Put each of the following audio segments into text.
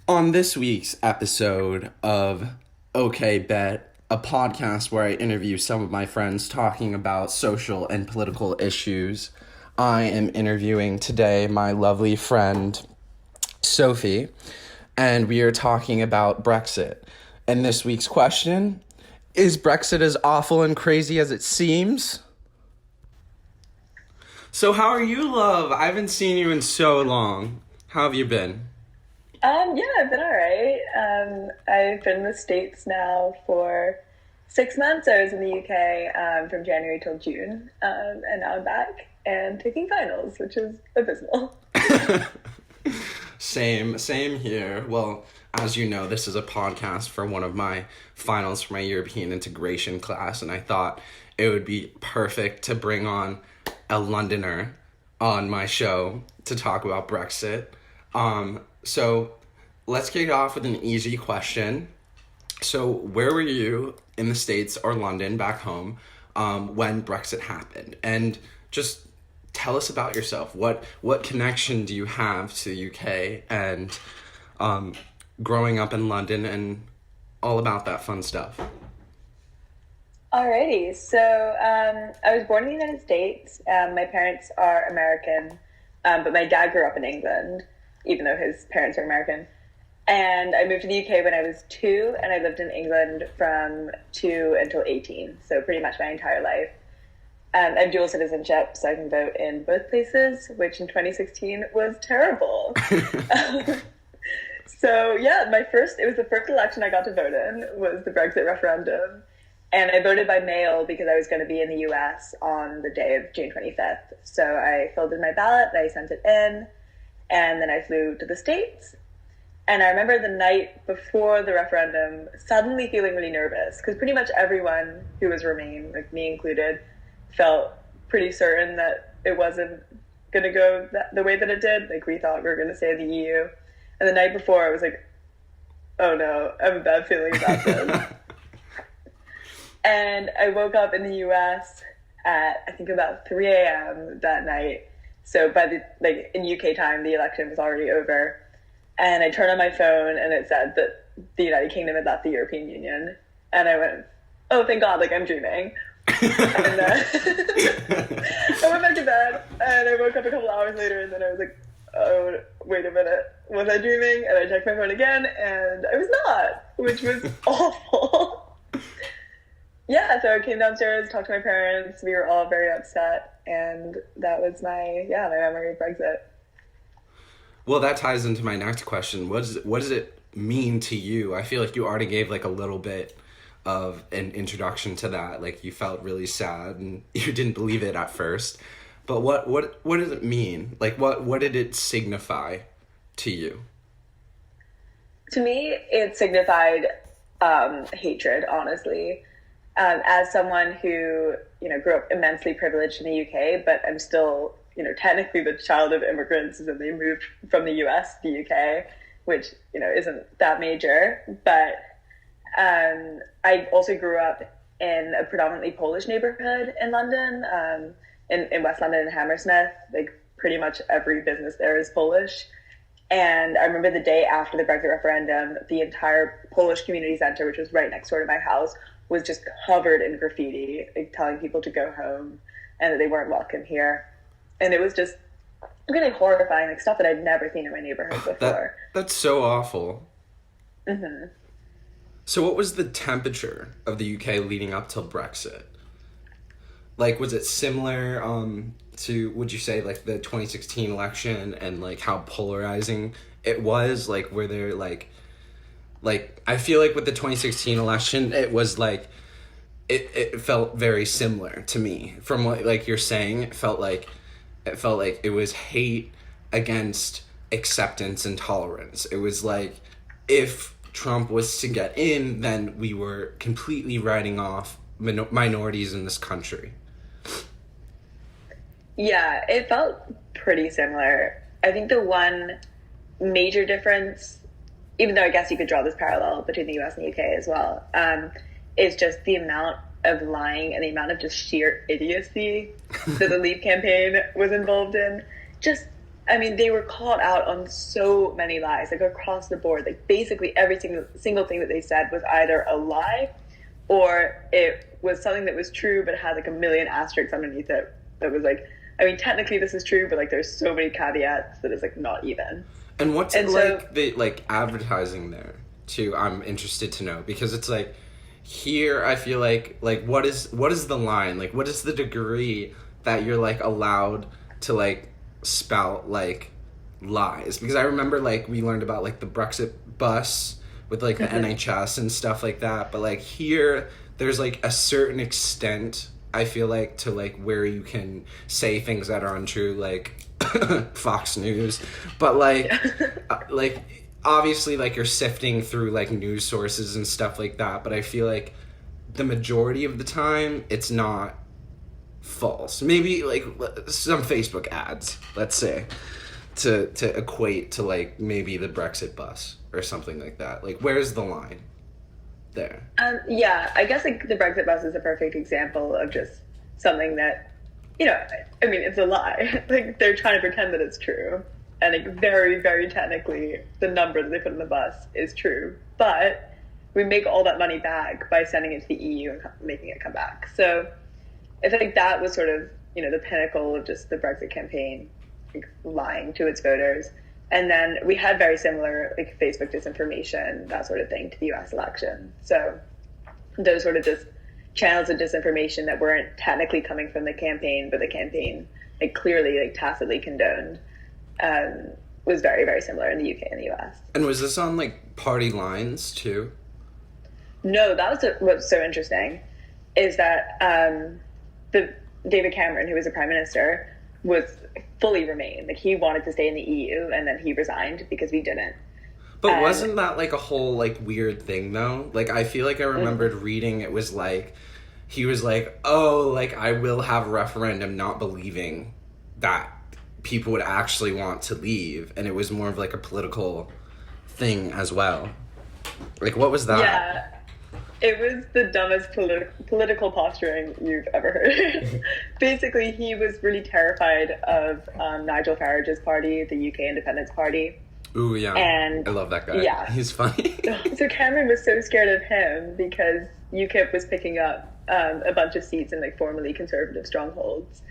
On this week's episode of OK Bet, a podcast where I interview some of my friends talking about social and political issues, I am interviewing today my lovely friend Sophie, and we are talking about Brexit. And this week's question, is Brexit as awful and crazy as it seems? So how are you, love? I haven't seen you in so long. How have you been? Yeah, I've been all right. I've been in the States now for 6 months. I was in the UK from January till June, and now I'm back and taking finals, which is abysmal. Same here. Well, as you know, this is a podcast for one of my finals for my European integration class, and I thought it would be perfect to bring on a Londoner on my show to talk about Brexit. So let's kick it off with an easy question. So where were you in the States or London back home when Brexit happened? And just tell us about yourself. What connection do you have to the UK and growing up in London and all about that fun stuff? Alrighty, so I was born in the United States. My parents are American, but my dad grew up in England, even though his parents are American. And I moved to the UK when I was 2, and I lived in England from 2 until 18, so pretty much my entire life. I have dual citizenship, so I can vote in both places, which in 2016 was terrible. So yeah, it was the first election I got to vote in, was the Brexit referendum. And I voted by mail because I was going to be in the US on the day of June 25th. So I filled in my ballot, I sent it in, and then I flew to the States. And I remember the night before the referendum suddenly feeling really nervous because pretty much everyone who was Remain, like me included, felt pretty certain that it wasn't going to go the way that it did. Like we thought we were going to stay in the EU. And the night before I was like, oh no, I have a bad feeling about this. And I woke up in the US at, I think, about 3 a.m. that night. So in UK time, the election was already over. And I turned on my phone and it said that the United Kingdom had left the European Union. And I went, oh, thank God, I'm dreaming. And I went back to bed and I woke up a couple hours later and then I was like, oh, wait a minute, was I dreaming? And I checked my phone again and I was not, which was awful. Yeah, so I came downstairs, talked to my parents, we were all very upset, and that was my memory of Brexit. Well, that ties into my next question. What does it mean to you? I feel like you already gave a little bit of an introduction to that. Like you felt really sad and you didn't believe it at first. But what does it mean? Like what did it signify to you? To me, it signified hatred, honestly. As someone who, grew up immensely privileged in the UK, but I'm still, technically the child of immigrants and they moved from the US to the UK, which, isn't that major. But I also grew up in a predominantly Polish neighborhood in London, in West London and Hammersmith. Like pretty much every business there is Polish. And I remember the day after the Brexit referendum, the entire Polish community center, which was right next door to my house, was just covered in graffiti, telling people to go home and that they weren't welcome here. And it was just really horrifying, stuff that I'd never seen in my neighborhood before. That's so awful. Mm-hmm. So what was the temperature of the UK leading up till Brexit? Was it similar to, would you say, the 2016 election and, how polarizing it was? Were there, I feel like with the 2016 election, it was, it felt very similar to me. From what, you're saying, it felt like it was hate against acceptance and tolerance. It was if Trump was to get in, then we were completely writing off minorities in this country. Yeah, it felt pretty similar. I think the one major difference, even though I guess you could draw this parallel between the US and the UK as well, is just the amount of lying and the amount of just sheer idiocy that the Leave campaign was involved in. Just I mean, they were called out on so many lies, like across the board. Like basically every single thing that they said was either a lie or it was something that was true but had like a million asterisks underneath it. That was like, I mean, technically this is true, but like there's so many caveats that it's like not even. And what's it like the like advertising there too? I'm interested to know, because it's like here I feel like what is the line? Like what is the degree that you're like allowed to like spout like lies? Because I remember like we learned about like the Brexit bus with like the NHS and stuff like that, but like here there's like a certain extent I feel like to like where you can say things that are untrue, like Fox News, but like like obviously like you're sifting through like news sources and stuff like that, but I feel like the majority of the time it's not false. Maybe like some Facebook ads, let's say, to equate to like maybe the Brexit bus or something like that. Like where's the line there? Yeah, I guess like the Brexit bus is a perfect example of just something that, you know, I mean, it's a lie. Like they're trying to pretend that it's true, and like very, very technically, the number that they put in the bus is true, but we make all that money back by sending it to the EU and making it come back. So I think that was sort of, you know, the pinnacle of just the Brexit campaign, like, lying to its voters. And then we had very similar like Facebook disinformation, that sort of thing, to the US election. So those sort of just channels of disinformation that weren't technically coming from the campaign, but the campaign like clearly like tacitly condoned, was very, very similar in the UK and the US. And was this on like party lines too? No, that was what's so interesting is that the David Cameron, who was the prime minister, was fully Remain. Like he wanted to stay in the EU, and then he resigned because we didn't. But wasn't that like a whole like weird thing though? Like I feel like I remembered reading it was like he was like, oh, like I will have a referendum, not believing that people would actually want to leave, and it was more of like a political thing as well. Like what was that? Yeah. It was the dumbest political posturing you've ever heard. Basically, he was really terrified of Nigel Farage's party, the UK Independence Party. Ooh, yeah. And I love that guy. Yeah. He's funny. So Cameron was so scared of him because UKIP was picking up a bunch of seats in like formerly conservative strongholds,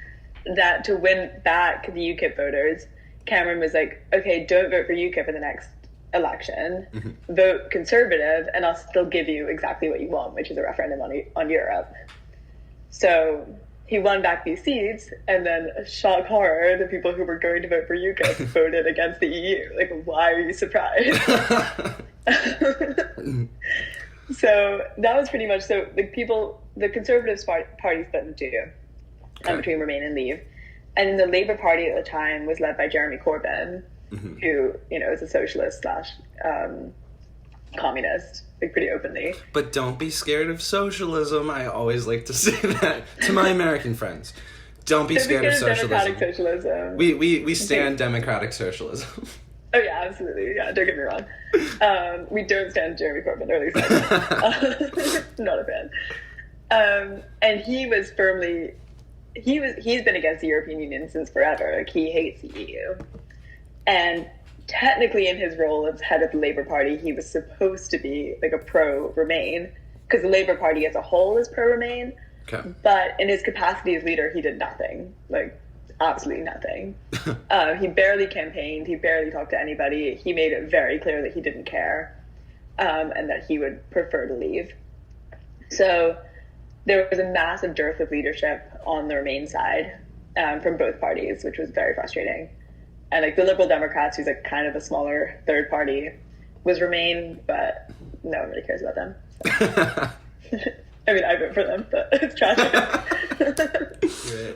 that to win back the UKIP voters, Cameron was like, okay, don't vote for UKIP in the next election, vote conservative, and I'll still give you exactly what you want, which is a referendum on Europe. So he won back these seats, and then shock horror, the people who were going to vote for UKIP voted against the EU. Like, why are you surprised? So that was pretty much, so the Conservative Party split in two, between Remain and Leave. And the Labour Party at the time was led by Jeremy Corbyn, who, you know, is a socialist slash communist, like pretty openly. But don't be scared of socialism. I always like to say that to my American friends. Don't be scared of socialism. Democratic socialism. We stand democratic socialism. Oh yeah, absolutely. Yeah, don't get me wrong. We don't stand Jeremy Corbyn, or at least I'm not a fan. And he was firmly, he's been against the European Union since forever. Like he hates the EU. And technically in his role as head of the Labour Party, he was supposed to be like a pro-Remain, because the Labour Party as a whole is pro-Remain. Okay. But in his capacity as leader, he did nothing. Like, absolutely nothing. He barely campaigned. He barely talked to anybody. He made it very clear that he didn't care, and that he would prefer to leave. So there was a massive dearth of leadership on the Remain side, from both parties, which was very frustrating. And like the Liberal Democrats, who's like kind of a smaller third party, was Remain, but no one really cares about them. So. I mean, I vote for them, but it's tragic.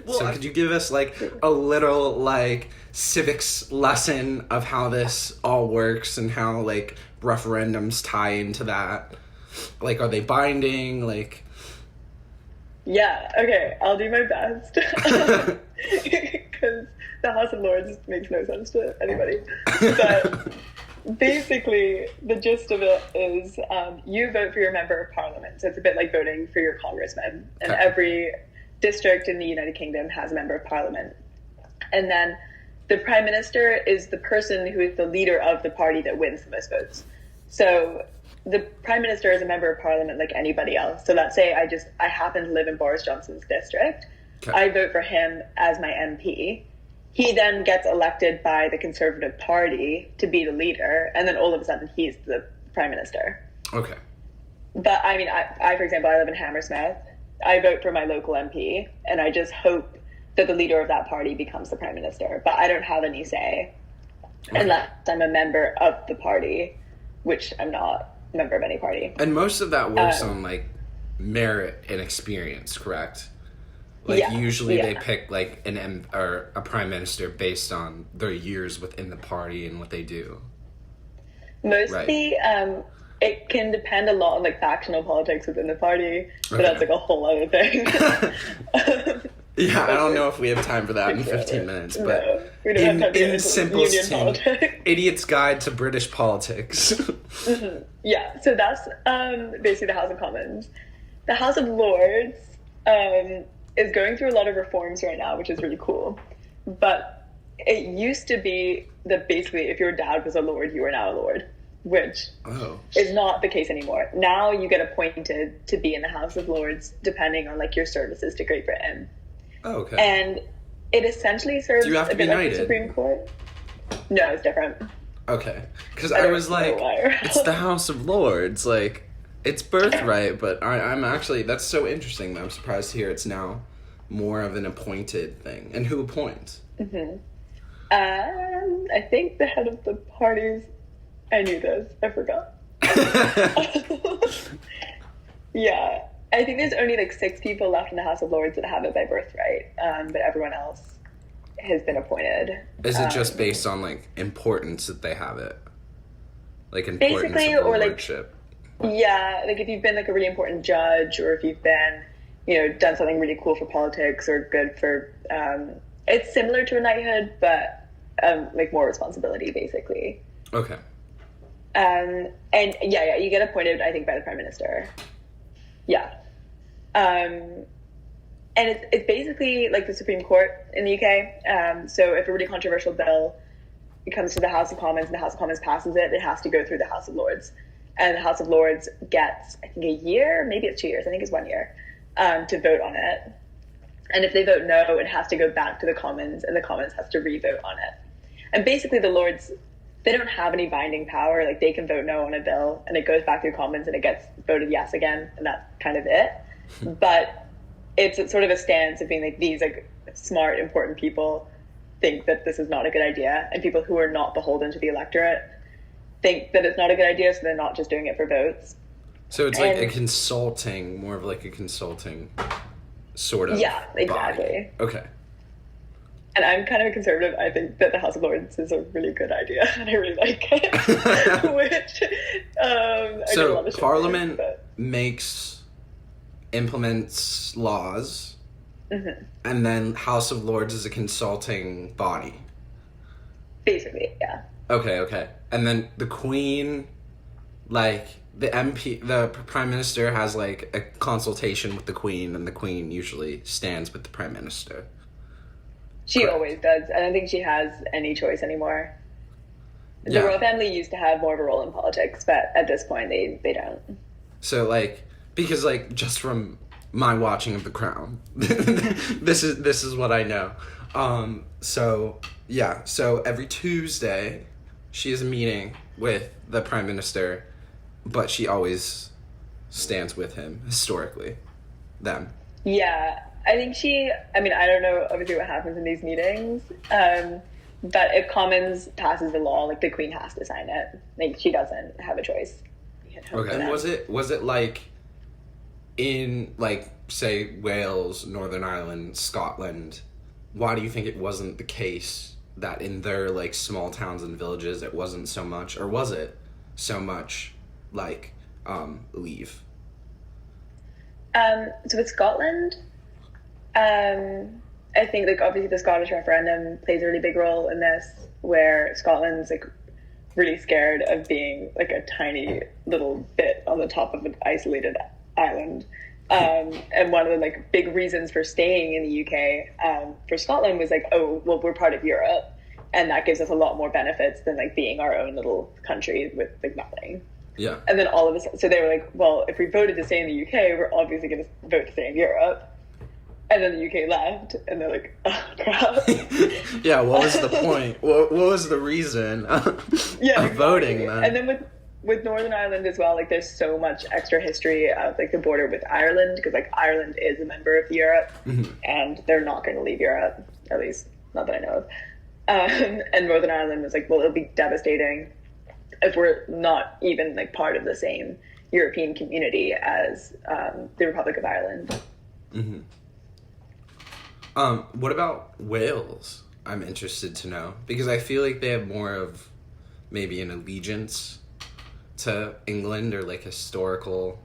Well, so could you give us like a little like civics lesson of how this all works and how like referendums tie into that? Like, are they binding? Like, yeah, okay, I'll do my best. Because the House of Lords makes no sense to anybody. But basically, the gist of it is you vote for your member of parliament. So it's a bit like voting for your congressman. And every district in the United Kingdom has a member of parliament. And then the prime minister is the person who is the leader of the party that wins the most votes. So the prime minister is a member of parliament like anybody else. So let's say I happen to live in Boris Johnson's district. Okay. I vote for him as my MP. He then gets elected by the Conservative Party to be the leader, and then all of a sudden he's the prime minister. Okay. But I mean, I for example, I live in Hammersmith. I vote for my local MP, and I just hope that the leader of that party becomes the prime minister. But I don't have any say unless I'm a member of the party, which I'm not a member of any party. And most of that works on like merit and experience, correct? Like usually they pick like or a prime minister based on their years within the party and what they do. Mostly, right. It can depend a lot on like factional politics within the party, but that's like a whole other thing. Yeah, I don't know if we have time for that in 15 minutes, but no, we don't have time to in simplest terms, Idiot's Guide to British Politics. Mm-hmm. Yeah, so that's basically the House of Commons. The House of Lords is going through a lot of reforms right now, which is really cool. But it used to be that basically if your dad was a lord, you were now a lord, which is not the case anymore. Now you get appointed to be in the House of Lords depending on like your services to Great Britain. Oh, okay. And it essentially serves a bit like the Supreme Court. No, it's different. Okay. Because I was like, it's the House of Lords, like, it's birthright, but I'm actually, that's so interesting that I'm surprised to hear it's now more of an appointed thing. And who appoints? Mm-hmm. I think the head of the parties, I knew this, I forgot. Yeah, I think there's only like 6 people left in the House of Lords that have it by birthright, but everyone else has been appointed. Is it just based on like importance that they have it? Like importance basically, of the or lordship? Like, yeah, like if you've been like a really important judge, or if you've been, done something really cool for politics or good for, it's similar to a knighthood, but like more responsibility, basically. Okay. And yeah, you get appointed, I think, by the Prime Minister. Yeah. And it's basically like the Supreme Court in the UK. So if a really controversial bill comes to the House of Commons and the House of Commons passes it, it has to go through the House of Lords. And the House of Lords gets, I think, a year, maybe it's 2 years, I think it's 1 year, to vote on it. And if they vote no, it has to go back to the Commons, and the Commons has to re-vote on it. And basically the Lords, they don't have any binding power. Like, they can vote no on a bill, and it goes back to the Commons, and it gets voted yes again, and that's kind of it. But it's sort of a stance of being like, these like smart, important people think that this is not a good idea, and people who are not beholden to the electorate think that it's not a good idea, so they're not just doing it for votes. So it's like more of like a consulting sort of Yeah, exactly. Body. Okay. And I'm kind of a conservative. I think that the House of Lords is a really good idea, and I really like it. Which, so Parliament implements laws, mm-hmm. and then House of Lords is a consulting body. Basically, yeah. Okay. And then the Queen, like, the Prime Minister has, like, a consultation with the Queen, and the Queen usually stands with the Prime Minister. She always does. I don't think she has any choice anymore. The royal family used to have more of a role in politics, but at this point, they don't. So, like, because, like, just from my watching of The Crown, this is what I know. So every Tuesday, she has a meeting with the Prime Minister, but she always stands with him, historically. Them. Yeah, I think I don't know obviously what happens in these meetings, but if Commons passes the law, like, the Queen has to sign it. Like, she doesn't have a choice. Okay, and was it like in, like, say, Wales, Northern Ireland, Scotland, why do you think it wasn't the case that in their, like, small towns and villages it wasn't so much, or was it so much, like, leave? So with Scotland, I think, like, obviously the Scottish referendum plays a really big role in this, where Scotland's, like, really scared of being, like, a tiny little bit on the top of an isolated island. And one of the, like, big reasons for staying in the UK for Scotland was like, oh, well, we're part of Europe. and that gives us a lot more benefits than like being our own little country with like nothing. Yeah. And then all of a sudden, so they were like, well, if we voted to stay in the UK, we're obviously going to vote to stay in Europe. And then the UK left, and they're like, oh, crap. Yeah, what was the point? What was the reason of voting then? And then with Northern Ireland as well, like there's so much extra history of like the border with Ireland, because like Ireland is a member of Europe, and they're not going to leave Europe, at least not that I know of. And Northern Ireland was like, well, it'll be devastating if we're not even like part of the same European community as the Republic of Ireland. Mm-hmm. What about Wales? I'm interested to know, because I feel like they have more of maybe an allegiance to England or like historical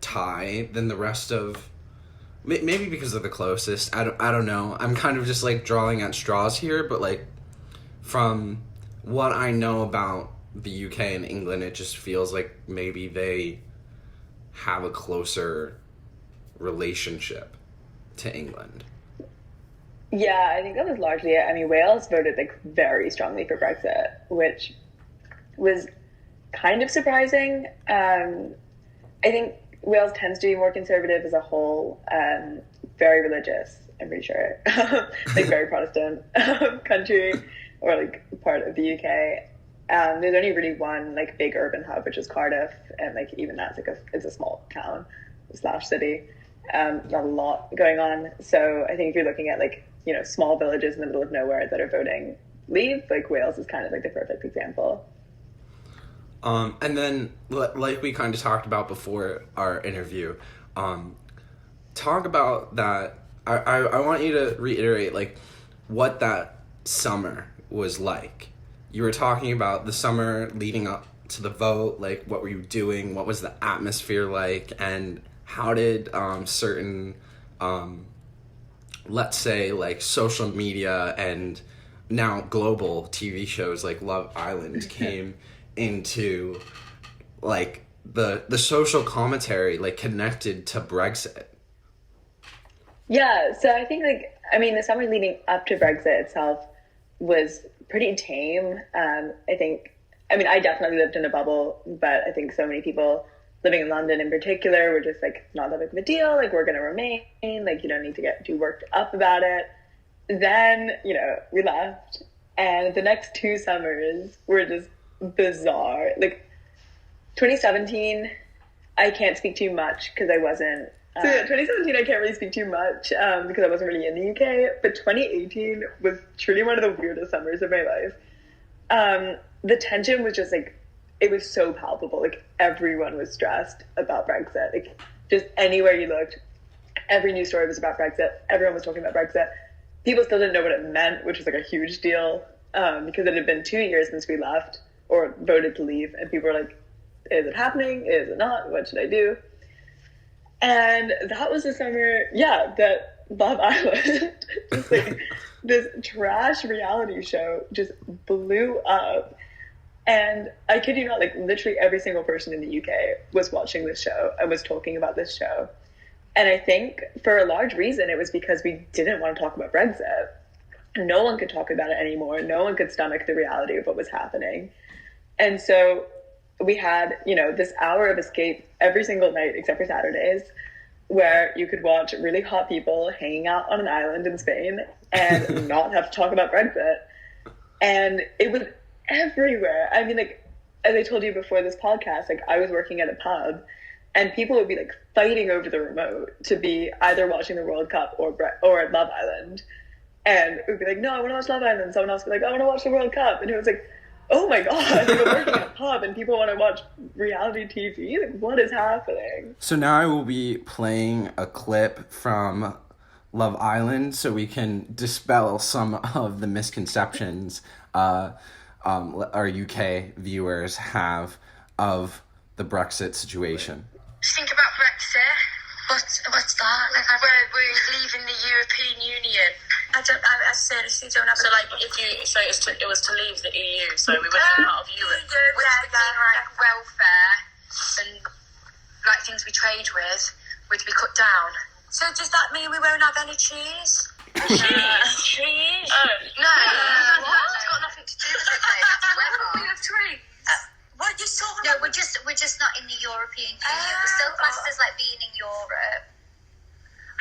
tie than the rest of, maybe because they're the closest. I don't know. I'm kind of just like drawing at straws here, but like from what I know about the UK and England, it just feels like maybe they have a closer relationship to England. Yeah, I think that was largely it. I mean, Wales voted like very strongly for Brexit, which was kind of surprising. I think Wales tends to be more conservative as a whole, very religious, I'm pretty sure, like very Protestant country, or like part of the UK. There's only really one like big urban hub, which is Cardiff, and like even that's like it's a small town / city. Not a lot going on. So I think if you're looking at like, you know, small villages in the middle of nowhere that are voting leave, like Wales is kind of like the perfect example. And then, like we kind of talked about before our interview, talk about that. I want you to reiterate like what that summer was like. You were talking about the summer leading up to the vote, like what were you doing? What was the atmosphere like? And how did certain, let's say, like social media and now global TV shows like Love Island came into like the social commentary like connected to Brexit? Yeah, so I think like, I mean, the summer leading up to Brexit itself was pretty tame. I definitely lived in a bubble, but I think so many people living in London in particular were just like, not that big of a deal, like we're going to remain, like you don't need to get too worked up about it. Then, you know, we left, and the next 2 summers were just bizarre. Like 2017, I can't speak too much because I wasn't, 2017 I can't really speak too much because I wasn't really in the UK, but 2018 was truly one of the weirdest summers of my life. The tension was just like, it was so palpable. Like everyone was stressed about Brexit. Like just anywhere you looked, every news story was about Brexit. Everyone was talking about Brexit. People still didn't know what it meant, which was like a huge deal because it had been 2 years since we left or voted to leave. And people were like, is it happening? Is it not? What should I do? And that was the summer, that Love Island, just like this trash reality show just blew up. And I kid you not, like literally every single person in the UK was watching this show and was talking about this show. And I think for a large reason, it was because we didn't want to talk about Brexit. No one could talk about it anymore. No one could stomach the reality of what was happening. And so we had, you know, this hour of escape every single night except for Saturdays, where you could watch really hot people hanging out on an island in Spain and not have to talk about Brexit. And it was everywhere. I mean, like, as I told you before this podcast, like I was working at a pub and people would be like fighting over the remote to be either watching the World Cup or Love Island. And it would be like, no, I want to watch Love Island. Someone else would be like, I want to watch the World Cup. And it was like, oh my God, we're working at a pub and people want to watch reality TV. Like, what is happening? So now I will be playing a clip from Love Island so we can dispel some of the misconceptions our UK viewers have of the Brexit situation. Think about Brexit. What's that? Like, we're leaving the European Union. I seriously don't have. So, like, it was to leave the EU, so we wouldn't be part of Europe. Like welfare and like things we trade with would be cut down. So does that mean we won't have any cheese? Cheese? Oh. No. What? It's got nothing to do with it, though, whatsoever. We have trees. What you saw? No, we're just not in the European Union. We're still classed as like being in Europe.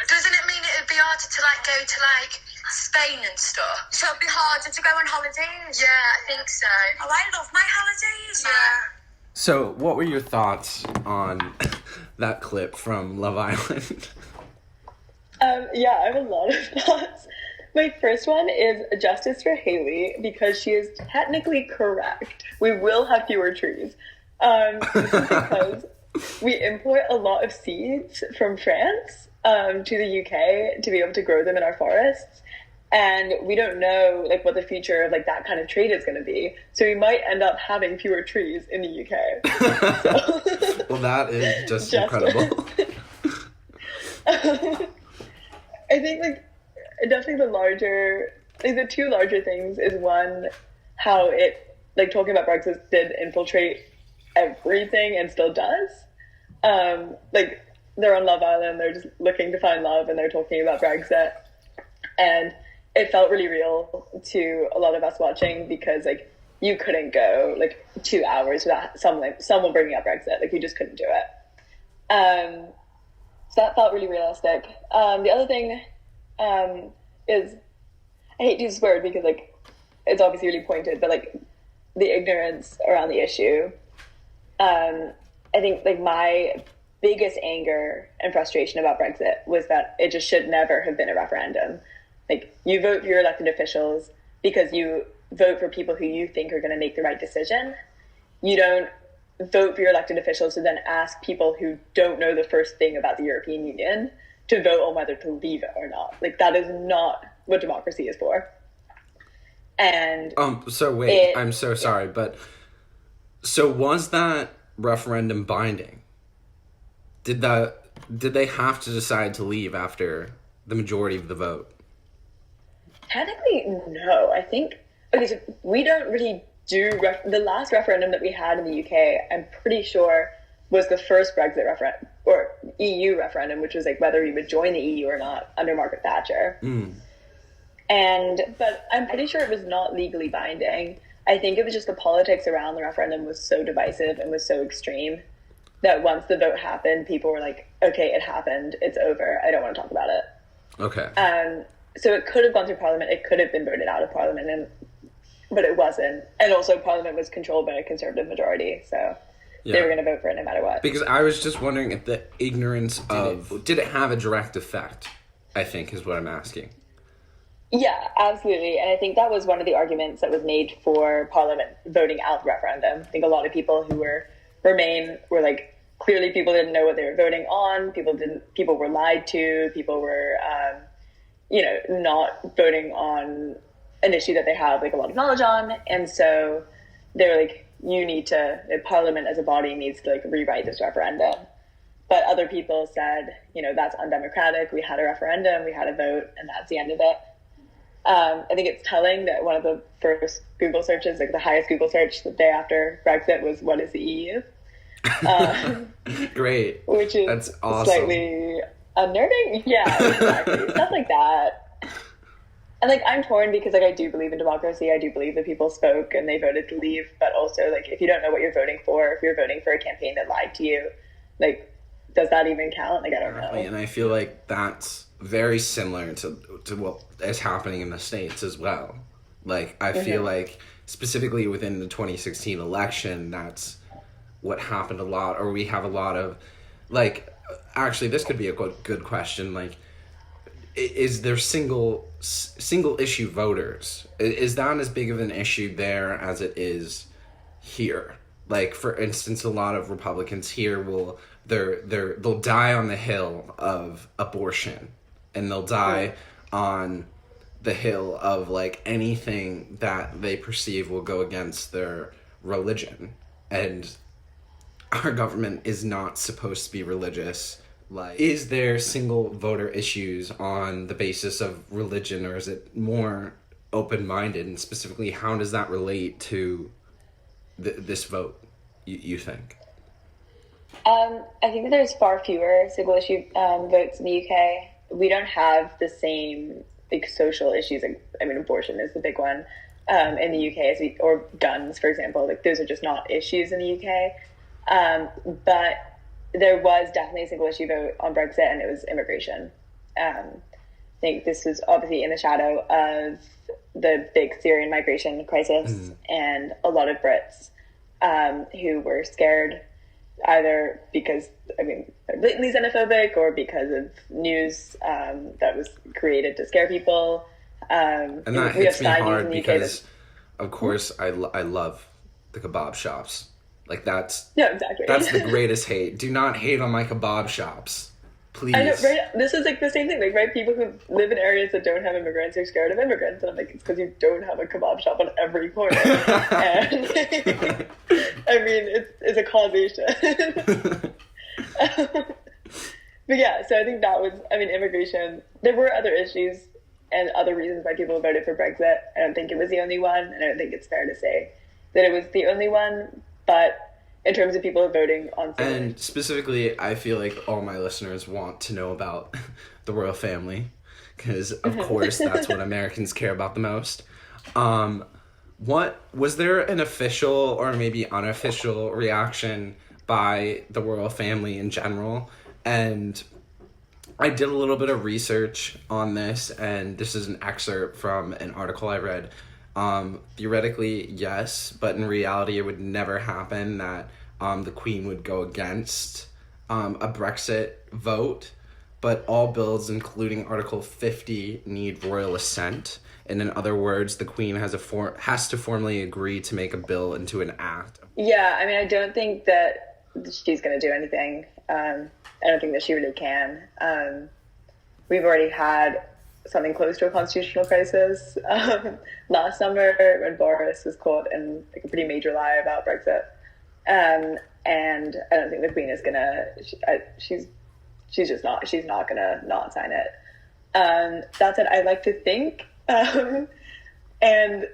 Doesn't it mean it would be harder to like go to like Spain and stuff? So it'd be harder to go on holidays. Yeah, I think so. Oh, I love my holidays. Yeah. So, what were your thoughts on that clip from Love Island? Yeah, I have a lot of thoughts. My first one is justice for Haley because she is technically correct. We will have fewer trees. This is because we import a lot of seeds from France to the UK to be able to grow them in our forests. And we don't know like what the future of like that kind of trade is going to be. So we might end up having fewer trees in the UK. So, well, that is just incredible. I think like definitely the two larger things is one, how it like talking about Brexit did infiltrate everything and still does. Like they're on Love Island, they're just looking to find love and they're talking about Brexit. And it felt really real to a lot of us watching because like you couldn't go like 2 hours without someone bringing up Brexit. Like you just couldn't do it. So that felt really realistic. The other thing is, I hate to use this word because like it's obviously really pointed, but like the ignorance around the issue. I think like my biggest anger and frustration about Brexit was that it just should never have been a referendum. Like you vote for your elected officials because you vote for people who you think are going to make the right decision. You don't vote for your elected officials to then ask people who don't know the first thing about the European Union to vote on whether to leave it or not. Like that is not what democracy is for. And so wait, I'm so sorry, but so was that referendum binding? Did they have to decide to leave after the majority of the vote? Technically, no. I think okay. So we don't really do the last referendum that we had in the UK. I'm pretty sure was the first Brexit referendum or EU referendum, which was like whether we would join the EU or not under Margaret Thatcher. But I'm pretty sure it was not legally binding. I think it was just the politics around the referendum was so divisive and was so extreme that once the vote happened, people were like, "Okay, it happened. It's over. I don't want to talk about it." Okay. So it could have gone through Parliament. It could have been voted out of Parliament, but it wasn't. And also Parliament was controlled by a Conservative majority, so they were going to vote for it no matter what. Because I was just wondering if the ignorance did it have a direct effect, I think is what I'm asking. Yeah, absolutely. And I think that was one of the arguments that was made for Parliament voting out the referendum. I think a lot of people who Remain were like, clearly people didn't know what they were voting on. People were lied to. People were, not voting on an issue that they have like a lot of knowledge on. And so they were like, Parliament as a body needs to like rewrite this referendum. But other people said, that's undemocratic. We had a referendum, we had a vote, and that's the end of it. I think it's telling that one of the first Google searches, like the highest Google search the day after Brexit was, what is the EU? Great. Which is That's awesome. Slightly unnerving. Yeah, exactly. Stuff like that. And like, I'm torn because like, I do believe in democracy. I do believe that people spoke and they voted to leave. But also like, if you don't know what you're voting for, if you're voting for a campaign that lied to you, like, does that even count? Like, I don't know. And I feel like that's very similar to what is happening in the States as well. Like, I feel like specifically within the 2016 election, that's what happened a lot, or we have a lot of, like, actually, this could be a good question. Like, is there single issue voters? Is that as big of an issue there as it is here? Like, for instance, a lot of Republicans here they'll die on the hill of abortion, and they'll die on the hill of like anything that they perceive will go against their religion. And our government is not supposed to be religious. Like, is there single voter issues on the basis of religion, or is it more open-minded? And specifically, how does that relate to this vote, you think? I think that there's far fewer single issue votes in the UK. We don't have the same like social issues. Like, I mean, abortion is the big one. in the UK, or guns, for example. Like those are just not issues in the UK. But there was definitely a single issue vote on Brexit, and it was immigration. I think this was obviously in the shadow of the big Syrian migration crisis, and a lot of Brits who were scared either because, they're blatantly xenophobic or because of news that was created to scare people. And that hits me hard because, of course, I love the kebab shops. Like, that's the greatest hate. Do not hate on my kebab shops. Please. I know, right? This is like the same thing. Like, right? People who live in areas that don't have immigrants are scared of immigrants. And I'm like, it's because you don't have a kebab shop on every corner. And it's a causation. But yeah, so I think that was, immigration. There were other issues and other reasons why people voted for Brexit. I don't think it was the only one. And I don't think it's fair to say that it was the only one. But in terms of people voting on Sunday. And specifically, I feel like all my listeners want to know about the royal family, because of course that's what Americans care about the most. What was there an official or maybe unofficial reaction by the royal family in general? And I did a little bit of research on this, and this is an excerpt from an article I read. Theoretically, yes, but in reality, it would never happen that the Queen would go against a Brexit vote. But all bills, including Article 50, need royal assent. And in other words, the Queen has to formally agree to make a bill into an act. Yeah, I don't think that she's going to do anything. I don't think that she really can. We've already had something close to a constitutional crisis last summer when Boris was caught in like a pretty major lie about Brexit, and I don't think the Queen is gonna. She's not gonna not sign it. That said, I like to think, and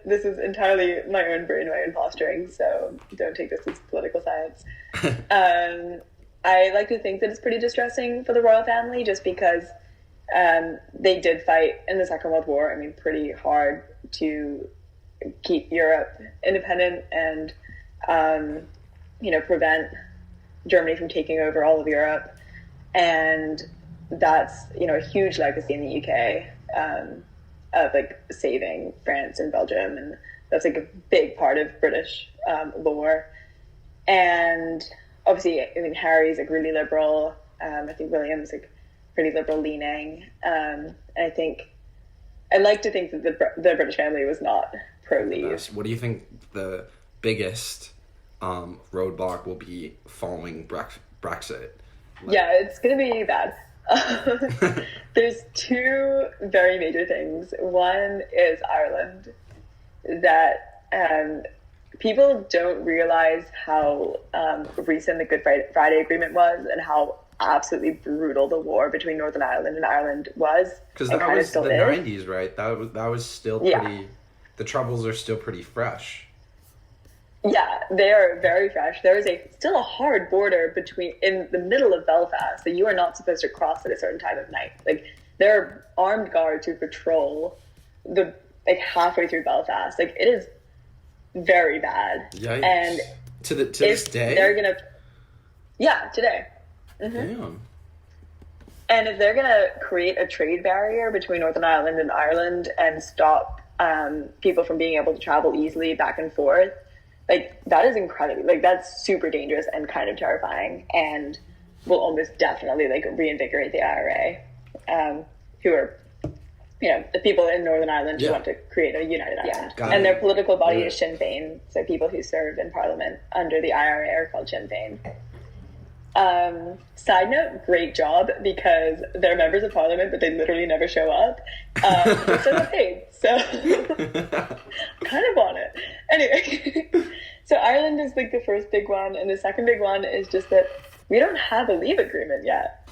this is entirely my own brain, my own posturing, so don't take this as political science. I like to think that it's pretty distressing for the royal family, just because they did fight in the Second World War, pretty hard to keep Europe independent and, prevent Germany from taking over all of Europe. And that's, a huge legacy in the UK of like saving France and Belgium. And that's like a big part of British lore. And obviously, Harry's like really liberal. I think William's like pretty liberal leaning. And I like to think that the British family was not pro-leave. What do you think the biggest roadblock will be following Brexit? Yeah, it's going to be bad. There's two very major things. One is Ireland, that people don't realize how recent the Good Friday Agreement was and how absolutely brutal the war between Northern Ireland and Ireland was. Because that was the 90s, right? That was still pretty... The troubles are still pretty fresh. Yeah, they are very fresh. There is still a hard border in the middle of Belfast that you are not supposed to cross at a certain time of night. Like, there are armed guards who patrol halfway through Belfast. Like, it is very bad. Yikes. And to this day? They're gonna... Yeah, today. Mm-hmm. Damn. And if they're gonna create a trade barrier between Northern Ireland and Ireland and stop people from being able to travel easily back and forth, that is incredible. That's super dangerous and kind of terrifying, and will almost definitely reinvigorate the IRA, who are, the people in Northern Ireland who want to create a united Ireland. And their political body is Sinn Féin, so people who serve in Parliament under the IRA are called Sinn Féin. Side note, great job, because they're members of Parliament, but they literally never show up. They're still not paid, so kind of on it. Anyway, so Ireland is the first big one, and the second big one is just that we don't have a leave agreement yet.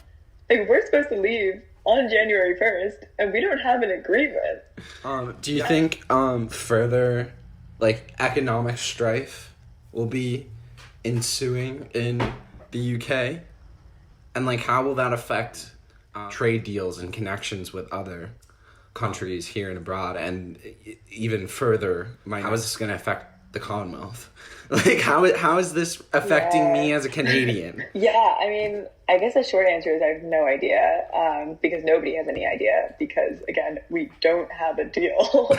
We're supposed to leave on January 1st, and we don't have an agreement. Do you think further economic strife will be ensuing in the UK? And how will that affect trade deals and connections with other countries here and abroad, and even further, how is this going to affect the Commonwealth? Like, how is this affecting me as a Canadian? Yeah, I mean, I guess the short answer is I have no idea, because nobody has any idea, because, again, we don't have a deal.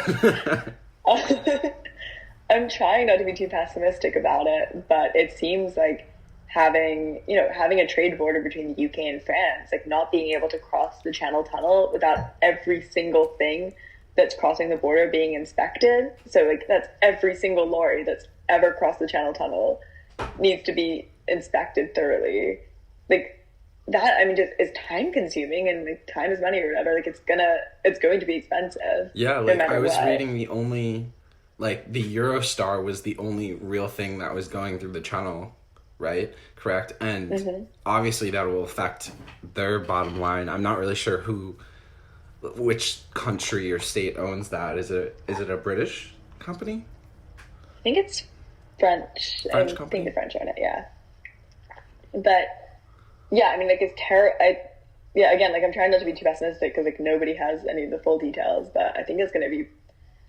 I'm trying not to be too pessimistic about it, but it seems like having a trade border between the UK and France, like not being able to cross the Channel Tunnel without every single thing that's crossing the border being inspected. So like that's every single lorry that's ever crossed the Channel Tunnel needs to be inspected thoroughly. Like that, I mean, just is time consuming, and like time is money or whatever. Like it's going to be expensive. Yeah, like no I was what. reading the Eurostar was the only real thing that was going through the channel, right? Correct. And obviously that will affect their bottom line. I'm not really sure which country or state owns that. Is it a British company? I think it's French. French I company? think the French own it, yeah. But yeah, I mean, like it's terrible. Yeah, again, like I'm trying not to be too pessimistic because like nobody has any of the full details, but I think it's going to be,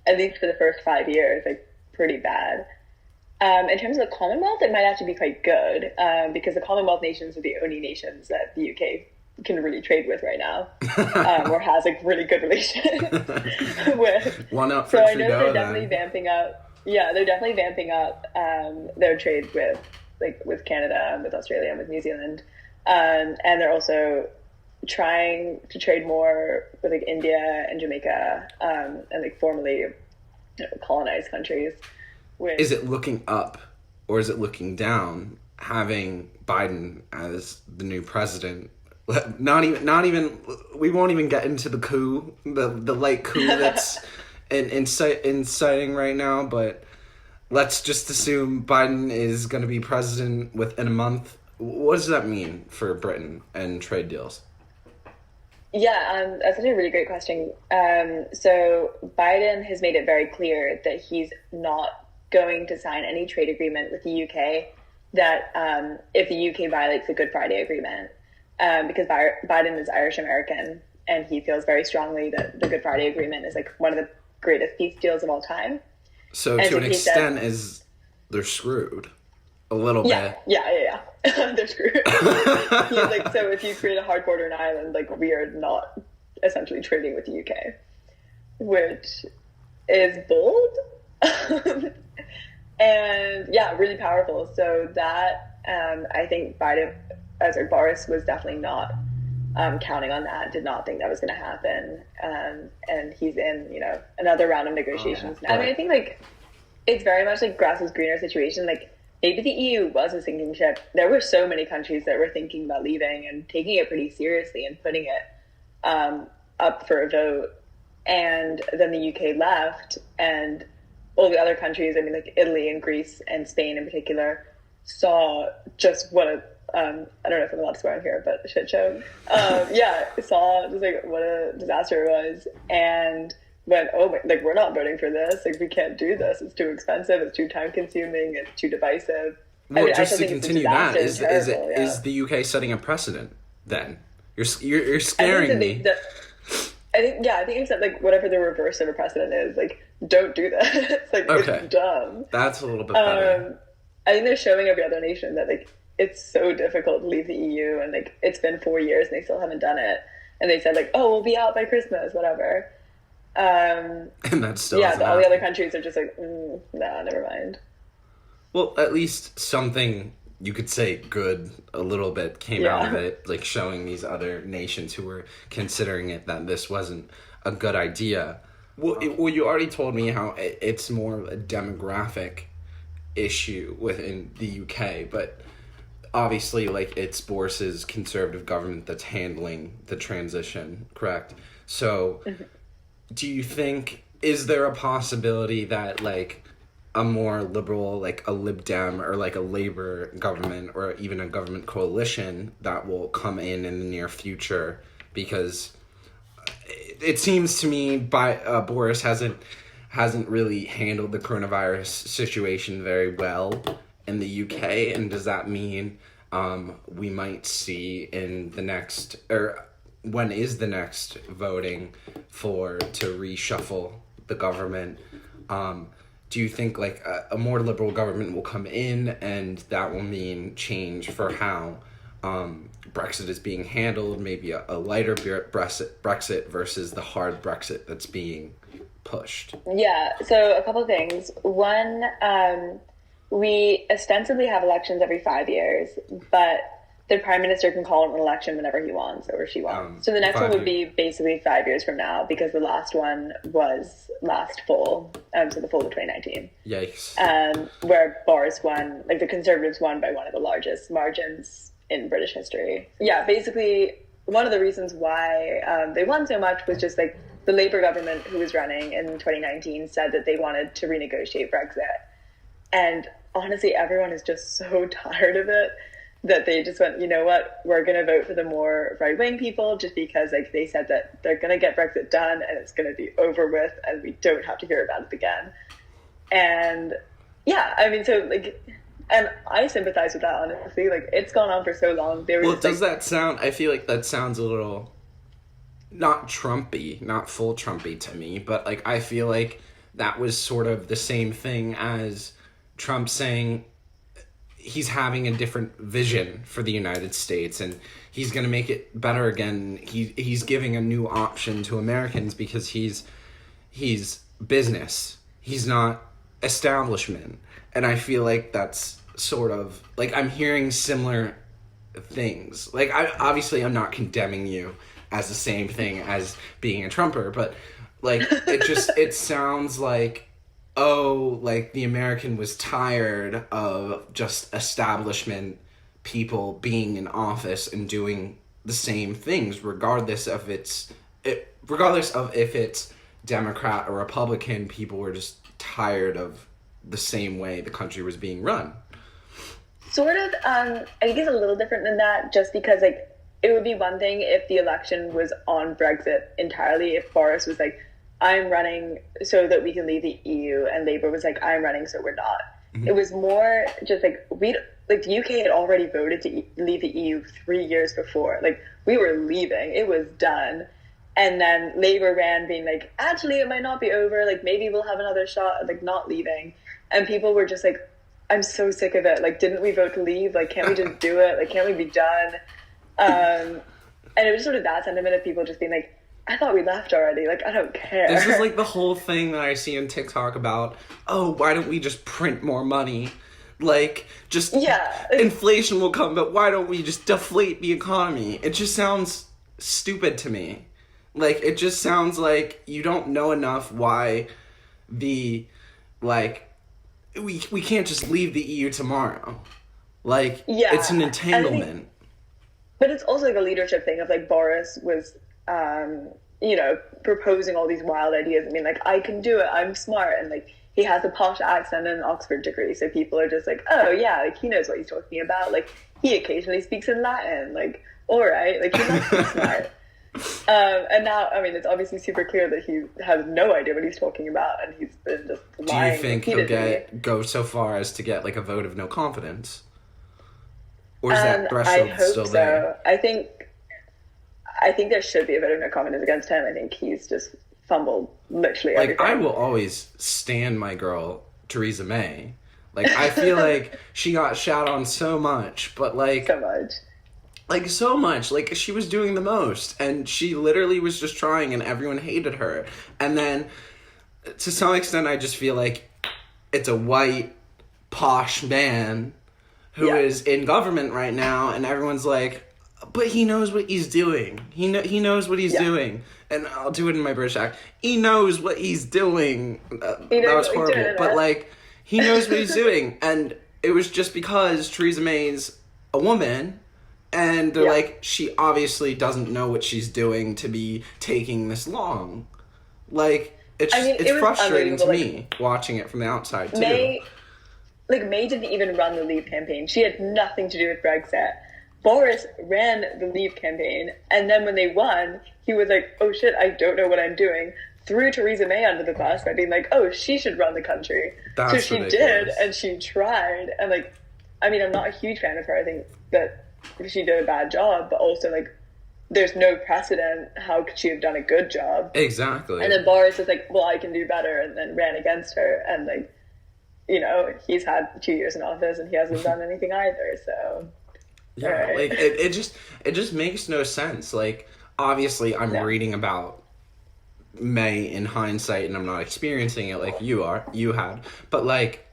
at least for the first 5 years, like pretty bad. In terms of the Commonwealth, it might actually be quite good, because the Commonwealth nations are the only nations that the UK can really trade with right now, or has a really good relationship with. One up for So I Trudeau, know they're definitely vamping up. Yeah, they're definitely vamping up their trade with Canada, with Australia, and with New Zealand, and they're also trying to trade more with like India and Jamaica, and like formerly colonized countries. Is it looking up or is it looking down having Biden as the new president? Not even we won't even get into the coup, the light coup that's inciting right now, but let's just assume Biden is going to be president within a month. What does that mean for Britain and trade deals? Yeah, that's actually a really great question. So Biden has made it very clear that he's not going to sign any trade agreement with the UK that if the UK violates the Good Friday Agreement, because Biden is Irish American and he feels very strongly that the Good Friday Agreement is like one of the greatest peace deals of all time. So to an extent, they're screwed a little bit. Yeah. They're screwed. He's like, so if you create a hard border in Ireland, like we are not essentially trading with the UK, which is bold. And yeah, really powerful. So that I think Boris was definitely not counting on that. Did not think that was going to happen. And he's in another round of negotiations now. I mean, I think like it's very much like grass is greener situation. Like maybe the EU was a sinking ship. There were so many countries that were thinking about leaving and taking it pretty seriously and putting it up for a vote. And then the UK left, and all the other countries, I mean, like Italy and Greece and Spain in particular, saw just what a, I don't know if I'm allowed to swear on here, but a shit show. Saw just like what a disaster it was, and went, oh my, like we're not voting for this. Like we can't do this. It's too expensive. It's too time consuming. It's too divisive. Well, I mean, just to continue that, is the UK setting a precedent? Then you're scaring me. I think except like whatever the reverse of a precedent is, like don't do that. It's like it's dumb. That's a little bit better. I think they're showing every other nation that like it's so difficult to leave the EU, and like it's been 4 years and they still haven't done it. And they said like, oh, we'll be out by Christmas, whatever. And that's still all the other countries are just like, nah, never mind. Well, at least something you could say good a little bit came out of it, like showing these other nations who were considering it that this wasn't a good idea. Well, you already told me how it's more of a demographic issue within the UK, but obviously, like, it's Boris's conservative government that's handling the transition, correct? So, do you think, is there a possibility that, like, a more liberal, like a Lib Dem or like a Labour government or even a government coalition that will come in the near future? Because it seems to me Boris hasn't really handled the coronavirus situation very well in the UK, and does that mean we might see in the next, or when is the next voting to reshuffle the government? Do you think like a more liberal government will come in and that will mean change for how Brexit is being handled, maybe a lighter Brexit versus the hard Brexit that's being pushed? Yeah, so a couple of things. One, we ostensibly have elections every 5 years, but the prime minister can call an election whenever he wants or she wants. So the next one would be basically 5 years from now, because the last one was last fall, so the fall of 2019. Yikes. Where Boris won, like the Conservatives won by one of the largest margins in British history. Yeah, basically one of the reasons why they won so much was just like the Labour government who was running in 2019 said that they wanted to renegotiate Brexit. And honestly, everyone is just so tired of it that they just went, you know what, we're going to vote for the more right-wing people just because like they said that they're going to get Brexit done and it's going to be over with and we don't have to hear about it again. And yeah, I mean, so like, and I sympathize with that, honestly. Like, it's gone on for so long. That sound, I feel like that sounds a little, not Trumpy, not full Trumpy to me, but like, I feel like that was sort of the same thing as Trump saying he's having a different vision for the United States and he's going to make it better again. He's giving a new option to Americans because he's business. He's not establishment. And I feel like that's sort of like I'm hearing similar things. Like I'm not condemning you as the same thing as being a Trumper, but like it sounds like, oh, like the American was tired of just establishment people being in office and doing the same things, regardless of if it's Democrat or Republican. People were just tired of the same way the country was being run. Sort of, I think it's a little different than that, just because like it would be one thing if the election was on Brexit entirely, if Boris was like, I'm running so that we can leave the EU, and Labour was like, I'm running so we're not. Mm-hmm. It was more just like the UK had already voted to leave the EU 3 years before. Like, we were leaving, it was done. And then Labour ran being like, actually, it might not be over. Like, maybe we'll have another shot at like not leaving. And people were just like, I'm so sick of it. Like, didn't we vote to leave? Like, can't we just do it? Like, can't we be done? And it was sort of that sentiment of people just being like, I thought we left already. Like, I don't care. This is like the whole thing that I see on TikTok about, oh, why don't we just print more money? Like, just inflation will come, but why don't we just deflate the economy? It just sounds stupid to me. Like, it just sounds like you don't know enough why we can't just leave the EU tomorrow. Like, it's an entanglement. But it's also like a leadership thing of like Boris was, proposing all these wild ideas. I mean, like, I can do it. I'm smart. And like, he has a posh accent and an Oxford degree. So people are just like, oh yeah, like he knows what he's talking about. Like, he occasionally speaks in Latin. Like, all right, like he must be smart. And now, I mean, it's obviously super clear that he has no idea what he's talking about, and he's been just lying. Do you think he'll go so far as to get like a vote of no confidence, or is that threshold still there? I think there should be a vote of no confidence against him. I think he's just fumbled literally everything. I will always stand my girl Theresa May. Like, I feel like she got shat on so much, but like so much. Like, so much. Like, she was doing the most. And she literally was just trying, and everyone hated her. And then, to some extent, I just feel like it's a white, posh man who is in government right now, and everyone's like, but he knows what he's doing. He knows what he's doing. And I'll do it in my British accent. He knows what he's doing. That was horrible. But, like, he knows what he's doing. And it was just because Theresa May's a woman... And they're like, she obviously doesn't know what she's doing to be taking this long. Like, it's frustrating to me watching it from the outside, too. May didn't even run the Leave campaign. She had nothing to do with Brexit. Boris ran the Leave campaign, and then when they won, he was like, oh shit, I don't know what I'm doing. Threw Theresa May under the bus by being like, oh, she should run the country. That's so she ridiculous. did, and she tried. And, like, I mean, I'm not a huge fan of her. I think that she did a bad job, but also, like, there's no precedent. How could she have done a good job? Exactly. And then Boris was like, well, I can do better, and then ran against her. And like, you know, he's had 2 years in office and he hasn't done anything either. So yeah, right. like it just makes no sense. Like, obviously, I'm reading about May in hindsight, and I'm not experiencing it like you had. But like,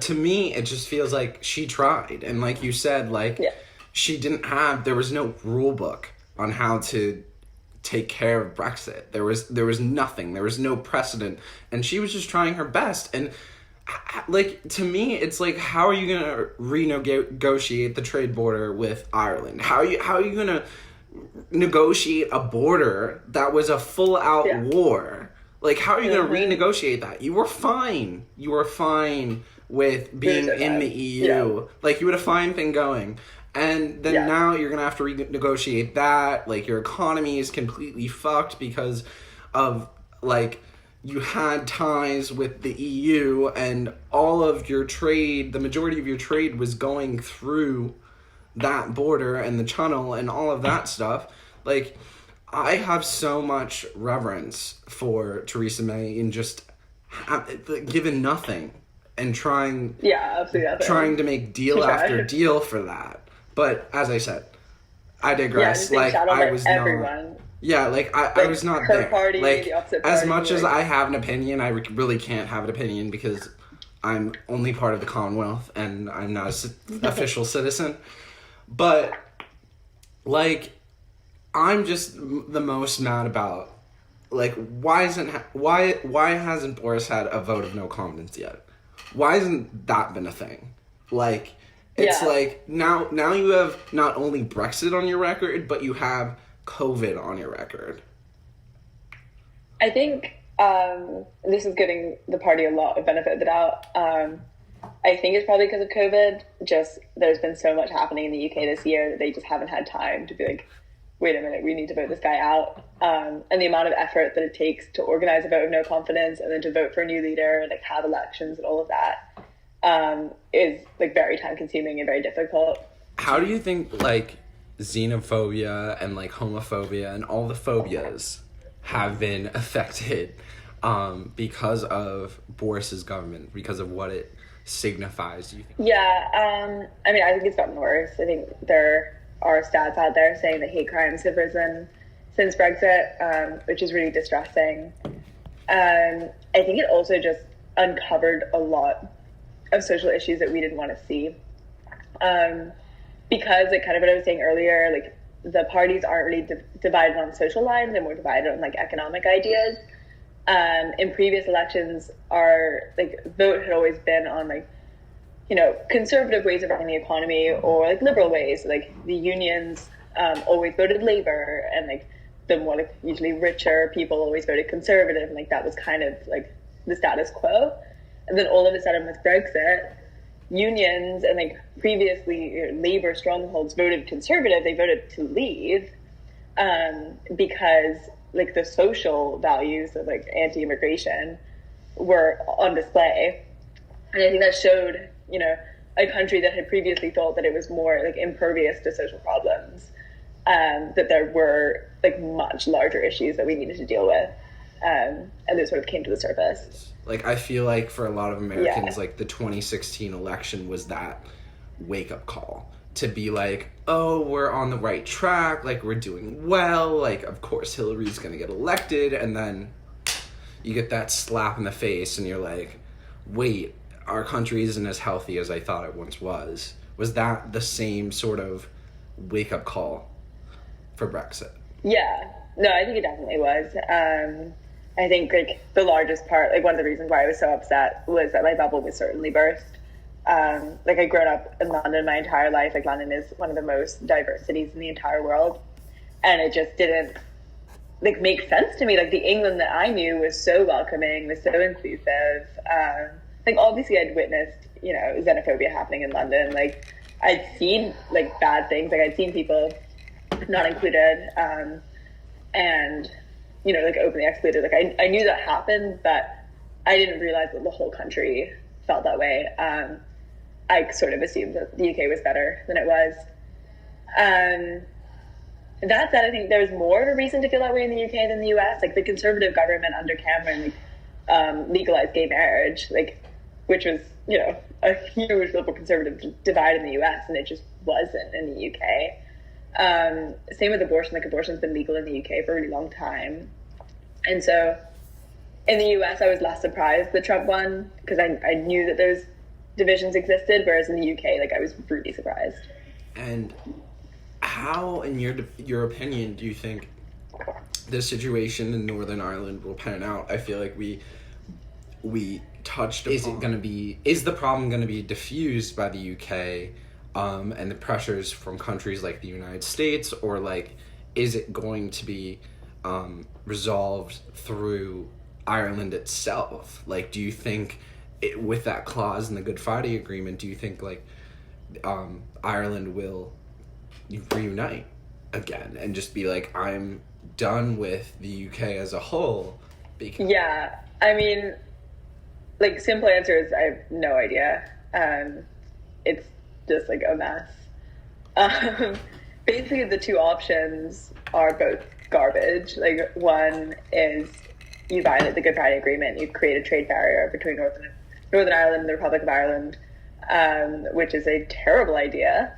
to me, it just feels like she tried, and like you said, like she didn't have. There was no rule book on how to take care of Brexit. There was nothing. There was no precedent, and she was just trying her best. And like, to me, it's like, how are you gonna renegotiate the trade border with Ireland? How are you gonna negotiate a border that was a full out war? Like, how are you gonna renegotiate that? You were fine with being in the EU. Like, you had a fine thing going. And then now you're gonna have to renegotiate that. Like, your economy is completely fucked because of, like, you had ties with the EU, and all of your trade, the majority of your trade was going through that border and the channel and all of that stuff. Like, I have so much reverence for Theresa May in just given nothing and trying to make deal after deal for that. But as I said, I digress. Like, I was everyone. I was not her there. Party, like, the opposite as party, much as I have an opinion, I really can't have an opinion because I'm only part of the Commonwealth and I'm not an official citizen. But, like, I'm just the most mad about, like, why hasn't Boris had a vote of no confidence yet? Why hasn't that been a thing? Like, it's like, now you have not only Brexit on your record, but you have COVID on your record. I think this is giving the party a lot of benefit of the doubt. I think it's probably because of COVID. Just, there's been so much happening in the UK this year that they just haven't had time to be like, wait a minute, we need to vote this guy out. And the amount of effort that it takes to organize a vote of no confidence and then to vote for a new leader and like have elections and all of that is like very time consuming and very difficult. How do you think like xenophobia and like homophobia and all the phobias have been affected because of Boris's government, because of what it signifies, do you think? Yeah, I mean, I think it's gotten worse. I think there are stats out there saying that hate crimes have risen since Brexit, which is really distressing. I think it also just uncovered a lot of social issues that we didn't want to see. Because, like, kind of what I was saying earlier, like, the parties aren't really divided on social lines, they're more divided on, like, economic ideas. In previous elections, our, like, vote had always been on, like, you know, conservative ways of running the economy or, like, liberal ways. Like, the unions always voted Labour, and, like, the more, like, usually richer people always voted Conservative, and, like, that was kind of, like, the status quo. And then all of a sudden with Brexit, unions and like previously Labour strongholds voted Conservative. They voted to leave because like the social values of like anti-immigration were on display. And I think that showed, you know, a country that had previously thought that it was more like impervious to social problems, that there were like much larger issues that we needed to deal with. And they sort of came to the surface. Like, I feel like for a lot of Americans, like, the 2016 election was that wake-up call to be like, oh, we're on the right track, like, we're doing well, like, of course Hillary's gonna get elected, and then you get that slap in the face, and you're like, wait, our country isn't as healthy as I thought it once was. Was that the same sort of wake-up call for Brexit? Yeah. No, I think it definitely was. I think like the largest part, like one of the reasons why I was so upset was that my bubble was certainly burst. Like I'd grown up in London my entire life. Like London is one of the most diverse cities in the entire world. And it just didn't like make sense to me. Like the England that I knew was so welcoming, was so inclusive. Like obviously I'd witnessed, you know, xenophobia happening in London. Like I'd seen like bad things. Like I'd seen people not included, and you know, like openly excluded. Like I knew that happened, but I didn't realize that the whole country felt that way. I sort of assumed that the UK was better than it was. That said, I think there's more of a reason to feel that way in the UK than the US. Like the Conservative government under Cameron, legalized gay marriage, like, which was, you know, a huge liberal conservative divide in the US, and it just wasn't in the UK. Same with abortion. Like abortion's been legal in the UK for a really long time, and so in the US I was less surprised that Trump won because I knew that those divisions existed, whereas in the UK, like, I was really surprised. And how, in your opinion, do you think the situation in Northern Ireland will pan out? I feel like we touched upon. Is the problem going to be diffused by the UK and the pressures from countries like the United States, or like is it going to be resolved through Ireland itself? Like, do you think with that clause in the Good Friday Agreement, do you think like Ireland will reunite again and just be like, I'm done with the UK as a whole? Yeah, I mean, like, simple answer is I have no idea. It's just like a mess. Basically, the two options are both garbage. Like, one is you violate the Good Friday Agreement, you create a trade barrier between Northern Ireland and the Republic of Ireland, which is a terrible idea.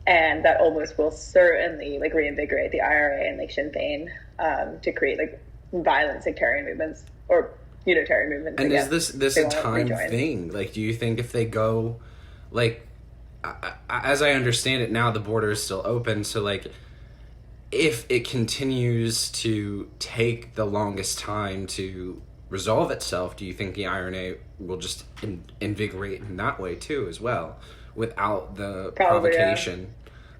And that almost will certainly like reinvigorate the IRA and like Sinn Féin to create like violent sectarian movements or unitarian movements. And is this a time thing? Like, do you think if they go, like, as I understand it now, the border is still open. So like, if it continues to take the longest time to resolve itself, do you think the IRA will just invigorate in that way too as well, without the provocation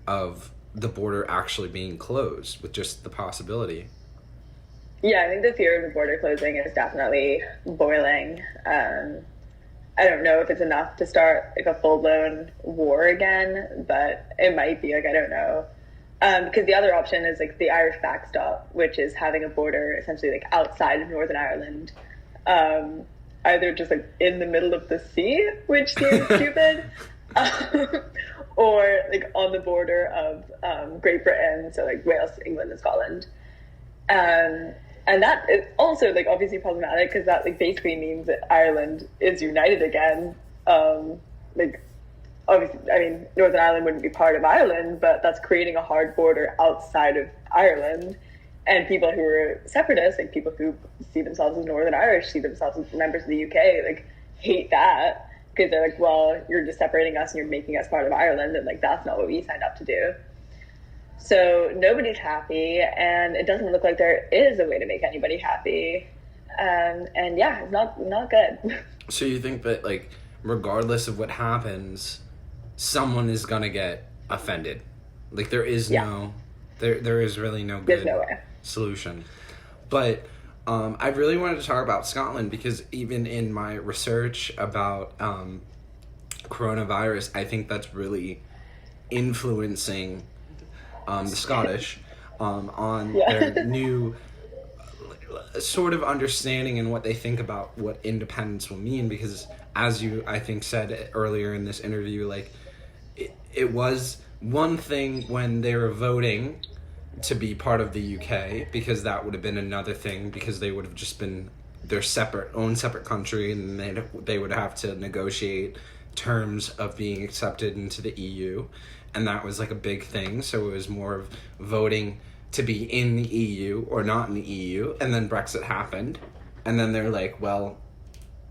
of the border actually being closed, with just the possibility? Yeah, I think the fear of the border closing is definitely boiling. I don't know if it's enough to start like a full-blown war again, but it might be. Like, I don't know. Because the other option is like the Irish backstop, which is having a border essentially like outside of Northern Ireland, either just like in the middle of the sea, which seems stupid, or like on the border of Great Britain, so like Wales, England, and Scotland. And that is also like obviously problematic because that like basically means that Ireland is united again. Like, obviously, I mean, Northern Ireland wouldn't be part of Ireland, but that's creating a hard border outside of Ireland. And people who are separatists, like people who see themselves as Northern Irish, see themselves as members of the UK, like hate that because they're like, well, you're just separating us and you're making us part of Ireland, and like that's not what we signed up to do. So nobody's happy, and it doesn't look like there is a way to make anybody happy. And yeah, it's not good. So you think that like regardless of what happens, someone is gonna get offended? Like there is there is really no good solution. But I really wanted to talk about Scotland because even in my research about coronavirus, I think that's really influencing the Scottish on their new sort of understanding and what they think about what independence will mean. Because as you, I think, said earlier in this interview, like it was one thing when they were voting to be part of the UK, because that would have been another thing, because they would have just been their own separate country, and they would have to negotiate terms of being accepted into the EU, and that was like a big thing. So it was more of voting to be in the EU or not in the EU, and then Brexit happened, and then they're like, well,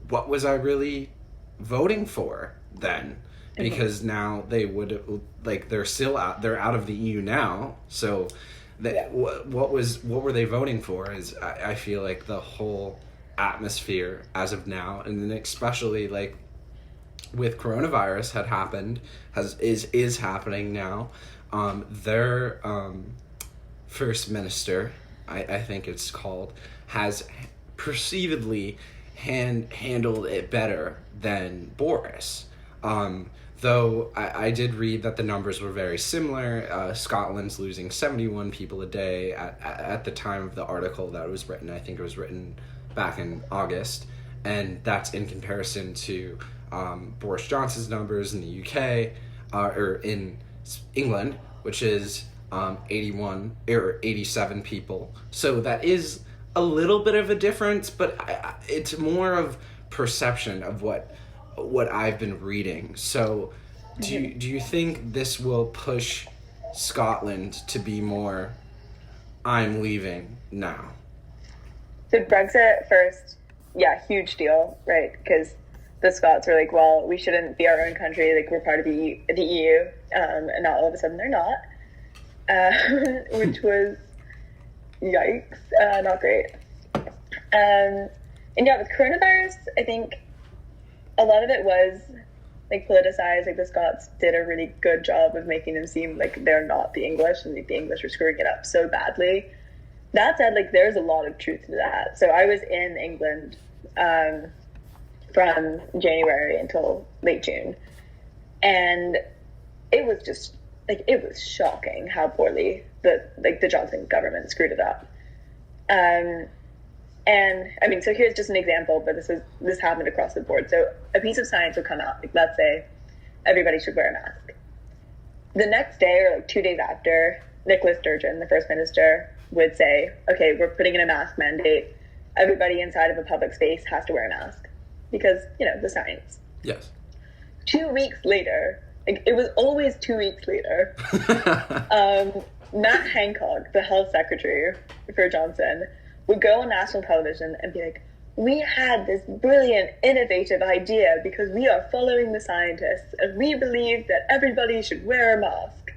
what was I really voting for then? Because now they would, like, they're out of the EU now, so what were they voting for? Is I feel like the whole atmosphere as of now, and then especially like with coronavirus had happened, is happening now. Their first minister, I think it's called, has perceivedly handled it better than Boris. Though I did read that the numbers were very similar. Scotland's losing 71 people a day at the time of the article that was written. I think it was written back in August. And that's in comparison to Boris Johnson's numbers in the UK, or in England, which is 81 or 87 people. So that is a little bit of a difference, but it's more of perception of what I've been reading. So do you think this will push Scotland to be more, I'm leaving now? So Brexit first, yeah, huge deal, right? Because the Scots were like, well, we shouldn't be our own country. Like, we're part of the EU, and now all of a sudden they're not, which was yikes, not great. And yeah, with coronavirus, I think a lot of it was like politicized. Like, the Scots did a really good job of making them seem like they're not the English, and like the English are screwing it up so badly. That said, like, there's a lot of truth to that. So I was in England from January until late June, and it was just like, it was shocking how poorly the Johnson government screwed it up. And I mean, so here's just an example, but this happened across the board. So a piece of science would come out, like, let's say everybody should wear a mask. The next day, or like 2 days after, Nicola Sturgeon, the first minister, would say, okay, we're putting in a mask mandate. Everybody inside of a public space has to wear a mask because, you know, the science. Yes. 2 weeks later, like, it was always 2 weeks later, Matt Hancock, the health secretary for Johnson, would go on national television and be like, we had this brilliant, innovative idea because we are following the scientists and we believe that everybody should wear a mask.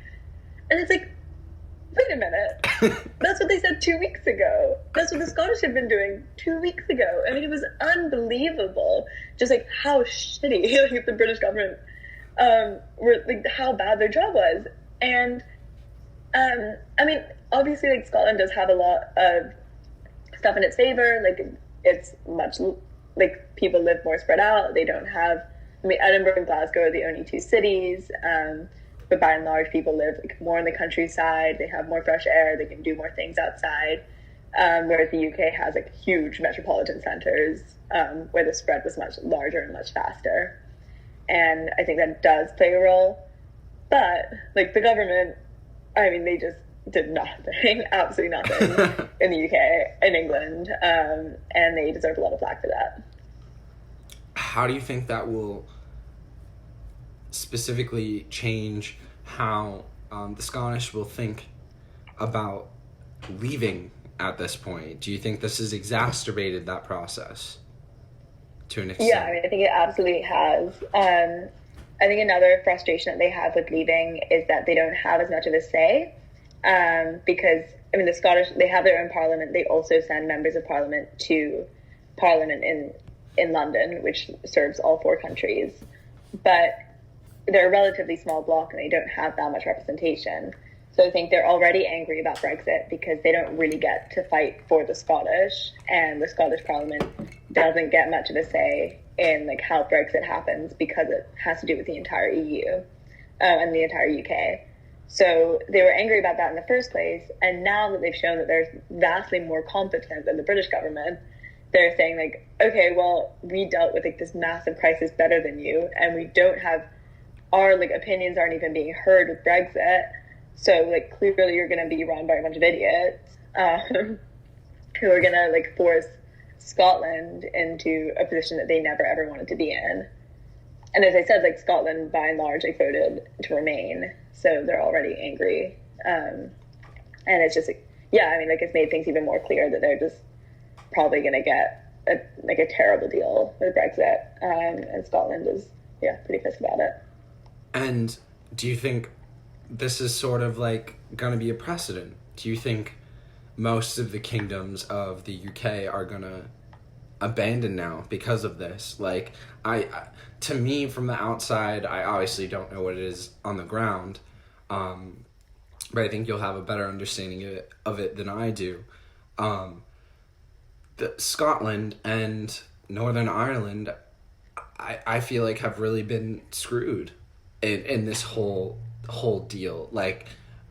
And it's like, wait a minute. That's what they said 2 weeks ago. That's what the Scottish had been doing 2 weeks ago. I mean, it was unbelievable. Just like how shitty like, the British government were, like, how bad their job was. And I mean, obviously, like, Scotland does have a lot of stuff in its favor. Like, it's much, like, people live more spread out. They don't have, I mean, Edinburgh and Glasgow are the only two cities. But by and large, people live, like, more in the countryside. They have more fresh air. They can do more things outside. Whereas the UK has, like, huge metropolitan centres where the spread was much larger and much faster. And I think that does play a role. But, like, the government, I mean, they just did nothing, absolutely nothing in the UK, in England. And they deserve a lot of flack for that. How do you think that will specifically change how the Scottish will think about leaving at this point? Do you think this has exacerbated that process to an extent? Yeah, I mean, I think it absolutely has. I think another frustration that they have with leaving is that they don't have as much of a say, because, I mean, the Scottish, they have their own parliament. They also send members of parliament to parliament in London, which serves all four countries. But they're a relatively small bloc and they don't have that much representation. So I think they're already angry about Brexit because they don't really get to fight for the Scottish, and the Scottish Parliament doesn't get much of a say in, like, how Brexit happens because it has to do with the entire EU and the entire UK. So they were angry about that in the first place, and now that they've shown that they're vastly more competent than the British government, they're saying, like, okay, well, we dealt with, like, this massive crisis better than you, and we don't have, our, like, opinions aren't even being heard with Brexit. So, like, clearly you're going to be run by a bunch of idiots who are going to, like, force Scotland into a position that they never ever wanted to be in. And as I said, like, Scotland by and large, like, voted to remain, so they're already angry. And it's just, like, yeah, I mean, like, it's made things even more clear that they're just probably going to get a terrible deal with Brexit. And Scotland is, yeah, pretty pissed about it. And do you think this is sort of, like, going to be a precedent? Do you think most of the kingdoms of the UK are going to abandon now because of this? Like, to me, from the outside, I obviously don't know what it is on the ground, but I think you'll have a better understanding of it than I do. Scotland and Northern Ireland, I feel like have really been screwed in this whole deal. Like,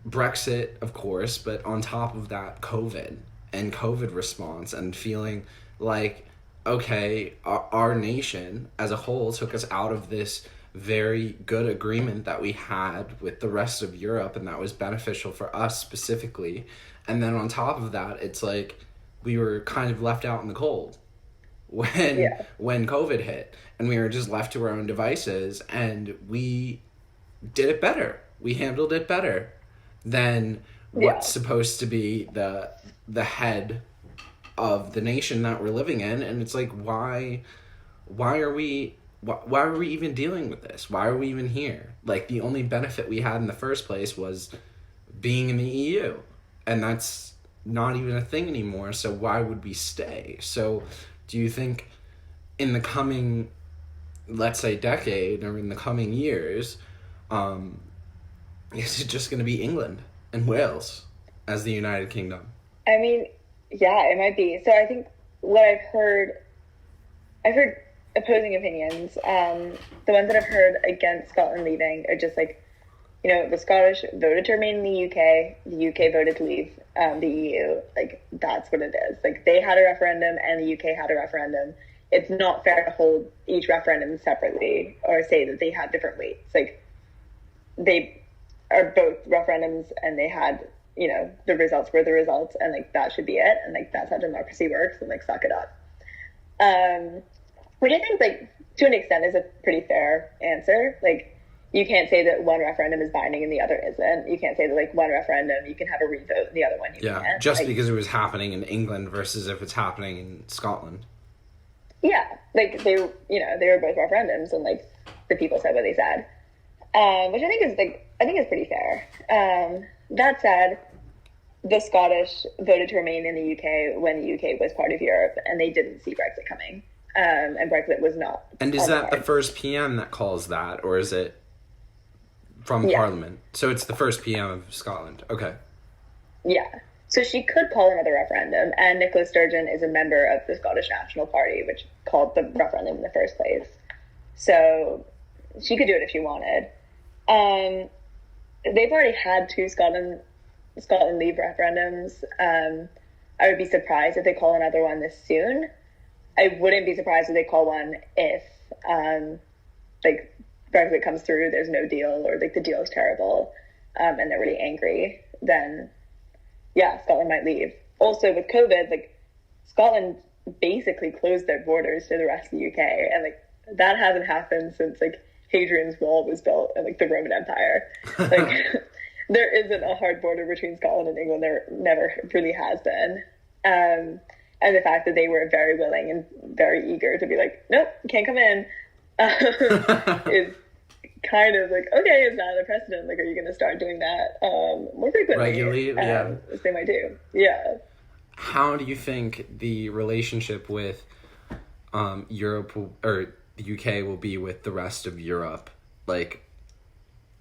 Brexit, of course, but on top of that, COVID response, and feeling like, okay, our nation as a whole took us out of this very good agreement that we had with the rest of Europe, and that was beneficial for us specifically. And then on top of that, it's like we were kind of left out in the cold when COVID hit, and we were just left to our own devices, and we did it better. We handled it better than what's supposed to be the head of the nation that we're living in. And it's like, why are we even dealing with this? Why are we even here? Like, the only benefit we had in the first place was being in the EU, and that's not even a thing anymore. So why would we stay? So do you think in the coming, let's say, decade, or in the coming years, is it just going to be England and Wales as the United Kingdom? I mean, yeah, it might be. So I think what I've heard opposing opinions. The ones that I've heard against Scotland leaving are just like, you know, the Scottish voted to remain in the UK. The UK voted to leave the EU. Like, that's what it is. Like, they had a referendum and the UK had a referendum. It's not fair to hold each referendum separately or say that they had different weights. Like, they are both referendums and they had, you know, the results were the results, and like that should be it. And like, that's how democracy works, and like, suck it up. Which I think, like, to an extent is a pretty fair answer. Like, you can't say that one referendum is binding and the other isn't. You can't say that, like, one referendum you can have a revote and the other one you can't. Just like, because it was happening in England versus if it's happening in Scotland. Yeah, like, they were both referendums, and like, the people said what they said, which I think is pretty fair. That said, the Scottish voted to remain in the UK when the UK was part of Europe, and they didn't see Brexit coming. And Brexit was not. And is that the first PM that calls that, or is it from Parliament? So it's the first PM of Scotland. Okay. Yeah. So she could call another referendum, and Nicola Sturgeon is a member of the Scottish National Party, which called the referendum in the first place. So she could do it if she wanted. They've already had two Scotland leave referendums. I would be surprised if they call another one this soon. I wouldn't be surprised if they call one if, like, Brexit comes through, there's no deal, or like the deal is terrible, and they're really angry. Then, yeah, Scotland might leave. Also, with COVID, like, Scotland basically closed their borders to the rest of the UK, and like, that hasn't happened since like Hadrian's Wall was built in like the Roman Empire. Like, there isn't a hard border between Scotland and England. There never really has been. And the fact that they were very willing and very eager to be like, nope, you can't come in, is kind of like, okay, is that a precedent? Like, are you going to start doing that more frequently? Regularly, yeah. As they might do. Yeah. How do you think the relationship with Europe or the UK will be with the rest of Europe? Like,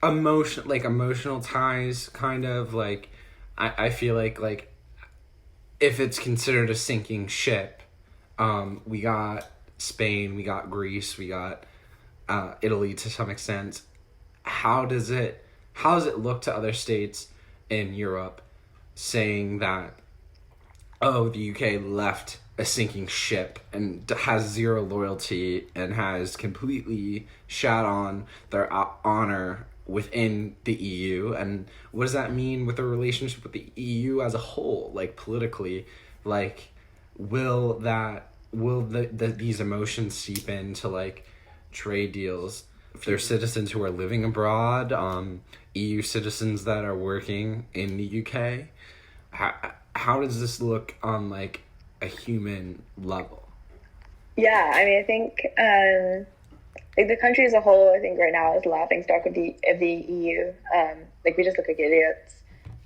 emotional ties, kind of, like, I feel like if it's considered a sinking ship, we got Spain, we got Greece, we got Italy to some extent. How does it look to other states in Europe saying that, oh, the UK left a sinking ship and has zero loyalty and has completely shat on their honor within the EU? And what does that mean with the relationship with the EU as a whole, like, politically? Like, will these emotions seep into, like, trade deals? If there's citizens who are living abroad, EU citizens that are working in the UK, how does this look on, like, a human level? Yeah, I mean, I think like, the country as a whole, I think right now is the laughingstock of the EU. Like, we just look like idiots.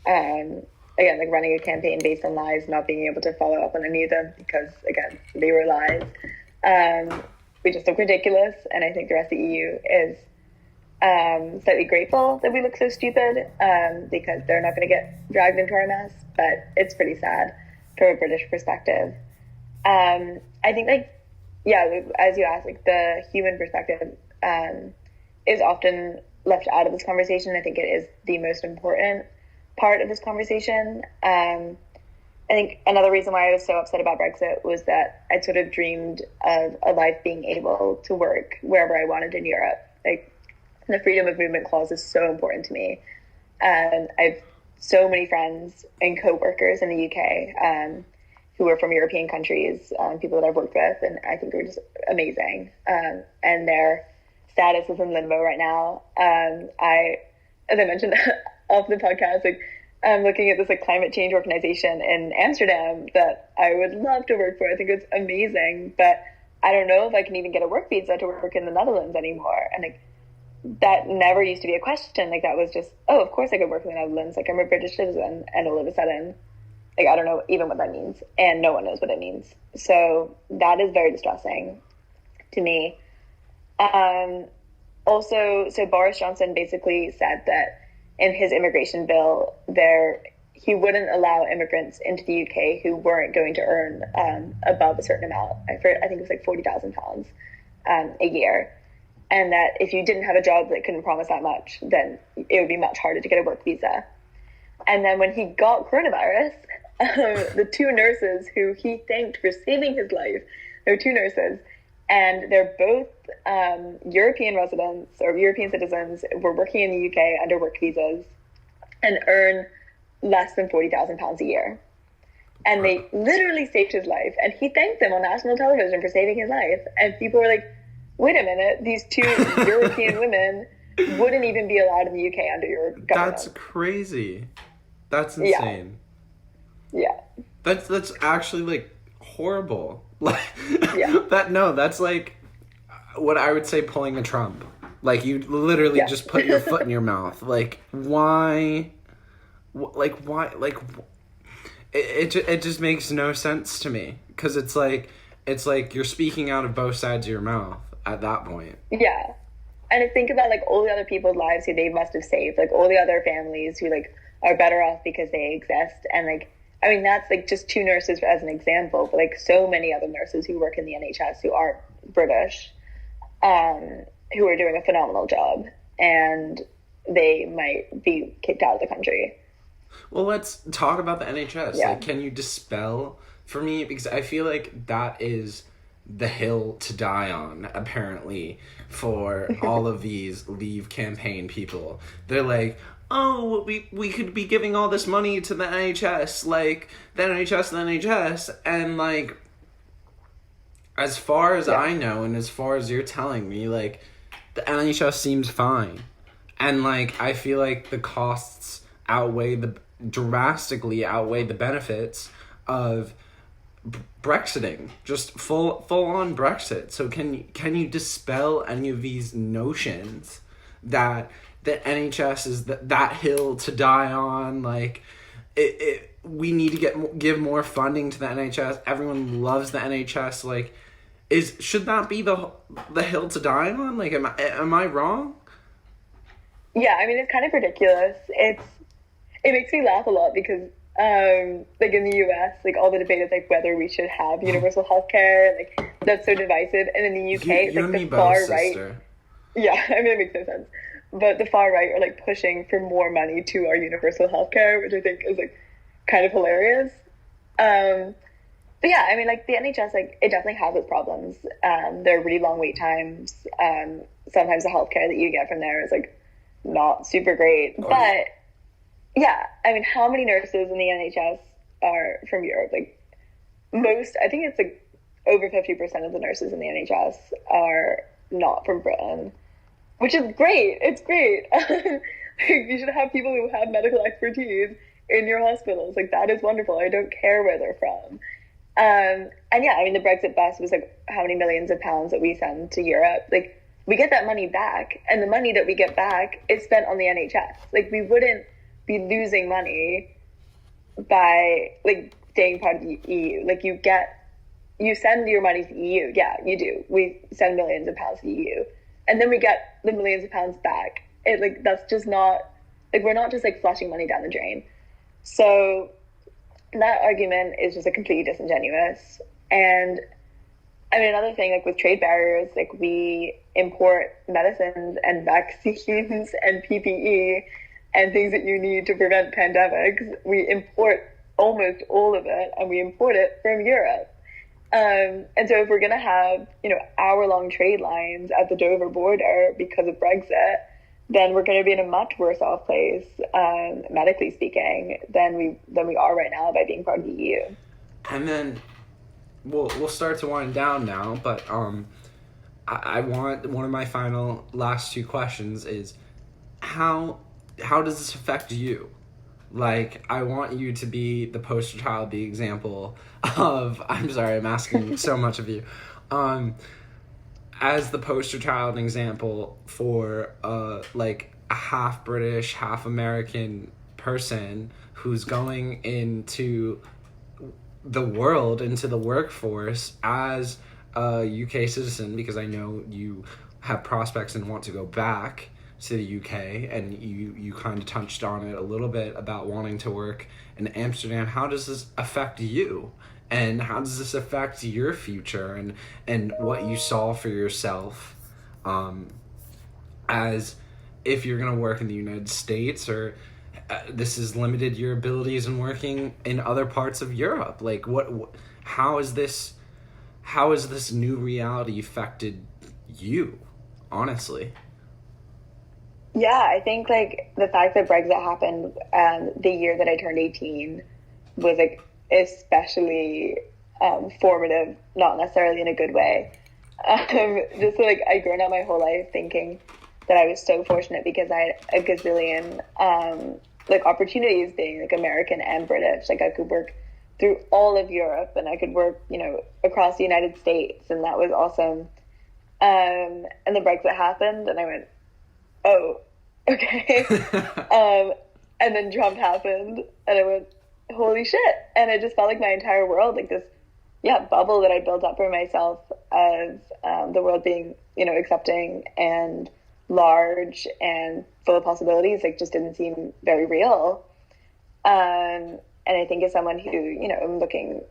Again, like, running a campaign based on lies, not being able to follow up on any of them because, again, they were lies. We just look ridiculous, and I think the rest of the EU is slightly grateful that we look so stupid, because they're not going to get dragged into our mess. But it's pretty sad from a British perspective. I think, like, yeah, as you asked, like, the human perspective is often left out of this conversation. I think it is the most important part of this conversation. I think another reason why I was so upset about Brexit was that I'd sort of dreamed of a life being able to work wherever I wanted in Europe. Like, The freedom of movement clause is so important to me. And I've so many friends and co-workers in the UK who are from European countries, people that I've worked with, and I think are just amazing. And their status is in limbo right now. As I mentioned off the podcast, like, I'm looking at this like climate change organization in Amsterdam that I would love to work for. I think it's amazing, but I don't know if I can even get a work visa to work in the Netherlands anymore. And like, that never used to be a question. Like, that was just, oh, of course I could work in the Netherlands. Like, I'm a British citizen, and all of a sudden, like, I don't know even what that means, and no one knows what it means. So that is very distressing to me. Also, so Boris Johnson basically said that in his immigration bill, he wouldn't allow immigrants into the UK who weren't going to earn above a certain amount. I think it was like £40,000 a year. And that if you didn't have a job that couldn't promise that much, then it would be much harder to get a work visa. And then when he got coronavirus, the two nurses who he thanked for saving his life, there were two nurses, and they're both European residents or European citizens, were working in the UK under work visas and earn less than £40,000 a year. And they literally saved his life. And he thanked them on national television for saving his life. And people were like, wait a minute, these two European women wouldn't even be allowed in the UK under your government. That's crazy. That's insane. Yeah. That's actually like horrible. Like yeah. That's like what I would say pulling a Trump. Like, you literally just put your foot in your mouth. Like, why? Like, why? Like, it just makes no sense to me, because it's like you're speaking out of both sides of your mouth at that point. Yeah. And I think about like all the other people's lives who they must have saved, like all the other families who like are better off because they exist. And like, I mean, that's like just two nurses as an example, but like so many other nurses who work in the NHS who aren't British, who are doing a phenomenal job, and they might be kicked out of the country. Well, let's talk about the NHS. Yeah. Like, can you dispel for me, because I feel like that is the hill to die on, apparently, for all of these Leave campaign people. They're like, oh, we could be giving all this money to the NHS, like, the NHS, and, like, as far as I know, and as far as you're telling me, like, the NHS seems fine. And, like, I feel like the costs drastically outweigh the benefits of Brexiting, just full on Brexit. So can you dispel any of these notions that the NHS is that hill to die on? Like, we need to give more funding to the NHS. Everyone loves the NHS. Like, should that be the hill to die on? Like, am I wrong? Yeah, I mean, it's kind of ridiculous. It makes me laugh a lot because like in the US, like all the debate is like whether we should have universal healthcare, like that's so divisive. And in the UK, it's like the far right. Yeah, I mean, it makes no sense. But the far right are like pushing for more money to our universal healthcare, which I think is like kind of hilarious. But yeah, I mean, like the NHS, like it definitely has its problems. There are really long wait times. Sometimes the healthcare that you get from there is like not super great, but yeah, I mean, how many nurses in the NHS are from Europe? Like, I think it's like over 50% of the nurses in the NHS are not from Britain, which is great. It's great. You should have people who have medical expertise in your hospitals. Like, that is wonderful. I don't care where they're from. And yeah, I mean, the Brexit bus was like how many millions of pounds that we send to Europe. Like, we get that money back, and the money that we get back is spent on the NHS. Like, we wouldn't be losing money by like staying part of the EU. Like, you send your money to the EU. Yeah, you do. We send millions of pounds to the EU, and then we get the millions of pounds back. That's just not, like, we're not just like flushing money down the drain. So that argument is just a completely disingenuous. And I mean, another thing, like with trade barriers, like we import medicines and vaccines and PPE and things that you need to prevent pandemics. We import almost all of it, and we import it from Europe. And so if we're going to have, hour-long trade lines at the Dover border because of Brexit, then we're going to be in a much worse off place, medically speaking, than we are right now by being part of the EU. And then we'll start to wind down now, but I want, one of my final last two questions is how does this affect you? Like, I want you to be the poster child, the example of, I'm sorry, I'm asking so much of you. As the poster child and example for, like, a half British, half American person who's going into the world, into the workforce as a UK citizen, because I know you have prospects and want to go back to the UK, and you kind of touched on it a little bit about wanting to work in Amsterdam. How does this affect you? And how does this affect your future and what you saw for yourself, as if you're going to work in the United States, or this has limited your abilities in working in other parts of Europe? Like, how is this new reality affected you, honestly? Yeah, I think, like, the fact that Brexit happened the year that I turned 18 was, like, especially formative, not necessarily in a good way. Just, like, I'd grown up my whole life thinking that I was so fortunate because I had a gazillion, like, opportunities being, like, American and British. Like, I could work through all of Europe, and I could work, you know, across the United States, and that was awesome. And then Brexit happened, and I went, oh, okay. And then Trump happened, and I went, holy shit. And it just felt like my entire world, like this, bubble that I built up for myself of the world being, you know, accepting and large and full of possibilities, like, just didn't seem very real. And I think as someone who, you know, I'm looking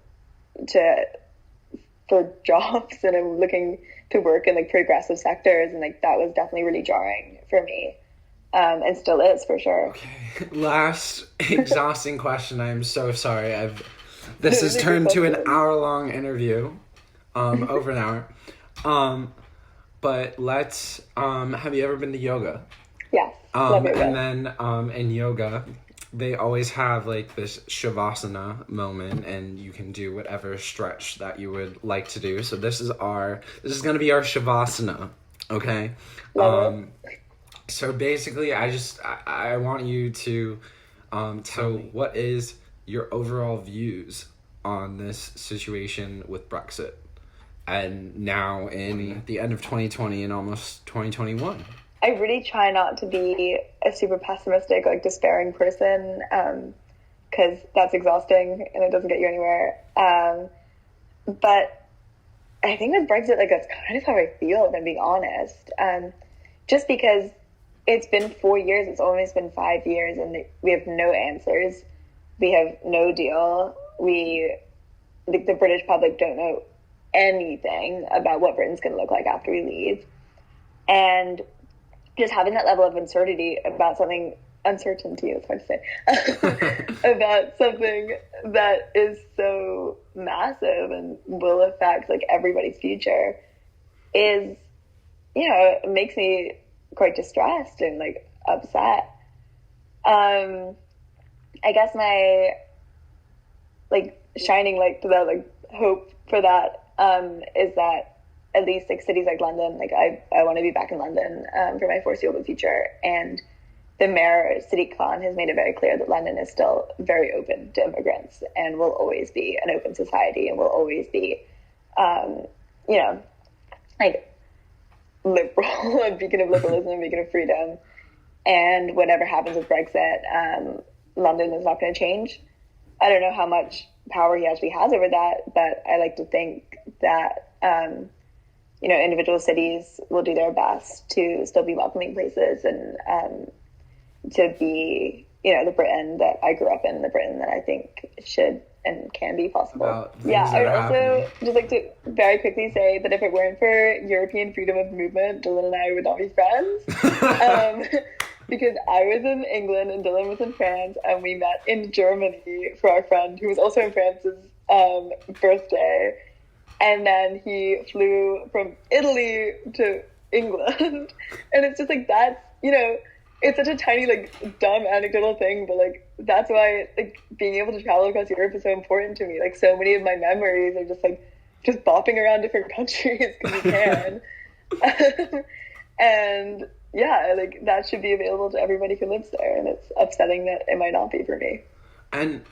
for jobs, and I'm looking to work in, like, progressive sectors, and, like, that was definitely really jarring for me, and still is, for sure. Okay, last exhausting question. I'm so sorry. This has turned to an hour-long interview, over an hour. But let's. Have you ever been to yoga? Yeah. Love yoga. And then in yoga, they always have, like, this shavasana moment, and you can do whatever stretch that you would like to do. So this is going to be our shavasana, okay? So basically, I want you to tell me, what is your overall views on this situation with Brexit, and now in the end of 2020 and almost 2021? I really try not to be a super pessimistic, like, despairing person, because that's exhausting and it doesn't get you anywhere. But I think with Brexit, like, that's kind of how I feel, if I'm being honest. Just because it's been 4 years, it's almost been 5 years, and we have no answers. We have no deal. The British public don't know anything about what Britain's going to look like after we leave. And just having that level of uncertainty about something, uncertainty, it's hard to say, about something that is so massive and will affect, like, everybody's future is, you know, it makes me quite distressed and, like, upset. I guess my, like, shining light to that, like, hope for that is that at least, like, cities like London, like, I want to be back in London for my foreseeable future. And the mayor, Sadiq Khan, has made it very clear that London is still very open to immigrants and will always be an open society and will always be, you know, like, liberal, a beacon of liberalism, a beacon of freedom. And whatever happens with Brexit, London is not going to change. I don't know how much power he actually has over that, but I like to think that, you know, individual cities will do their best to still be welcoming places and to be, you know, the Britain that I grew up in, the Britain that I think should and can be possible. Yeah, I would also just like to very quickly say that if it weren't for European freedom of movement, Dylan and I would not be friends. Because I was in England and Dylan was in France, and we met in Germany for our friend who was also in France's birthday. And then he flew from Italy to England. And it's just like, that's you know, it's such a tiny, like, dumb anecdotal thing, but like that's why like being able to travel across Europe is so important to me. Like so many of my memories are just like just bopping around different countries because you can. And yeah, like that should be available to everybody who lives there, and it's upsetting that it might not be for me. And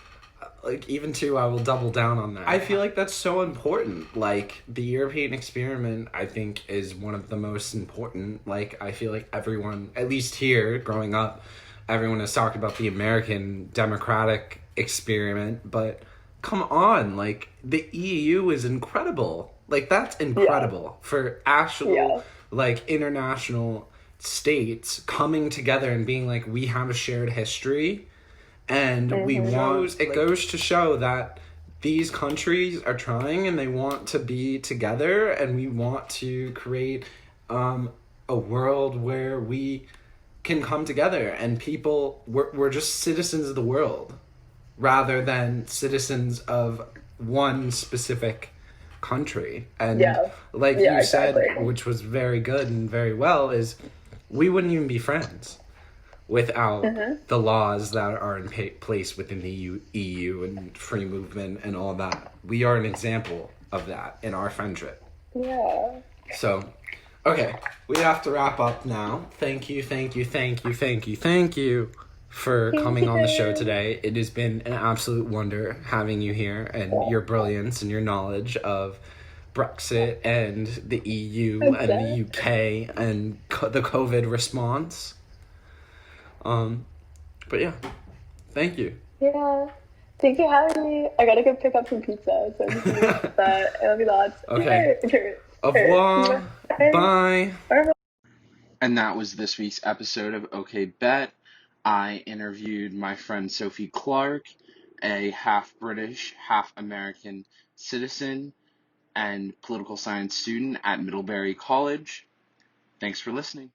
like even too, I will double down on that. I feel like that's so important. Like the European experiment, I think, is one of the most important. Like I feel like everyone, at least here growing up, everyone has talked about the American democratic experiment, but come on, like the EU is incredible. Like that's incredible for actual like international states coming together and being like, we have a shared history, and we want, it goes to show that these countries are trying and they want to be together, and we want to create a world where we can come together and people, we're just citizens of the world rather than citizens of one specific country. And like you said, which was very good and very well, is we wouldn't even be friends without the laws that are in place within the EU and free movement and all that. We are an example of that in our friendship. Yeah. So, okay, we have to wrap up now. Thank you for coming on the show today. It has been an absolute wonder having you here, and your brilliance and your knowledge of Brexit and the EU and the UK and the COVID response. But yeah, thank you. Yeah. Thanks for having me. I gotta go pick up some pizza, so I'm just but it'll be lots. Okay. Au revoir. Bye. And that was this week's episode of OK Bet. I interviewed my friend Sophie Clark, a half British, half American citizen and political science student at Middlebury College. Thanks for listening.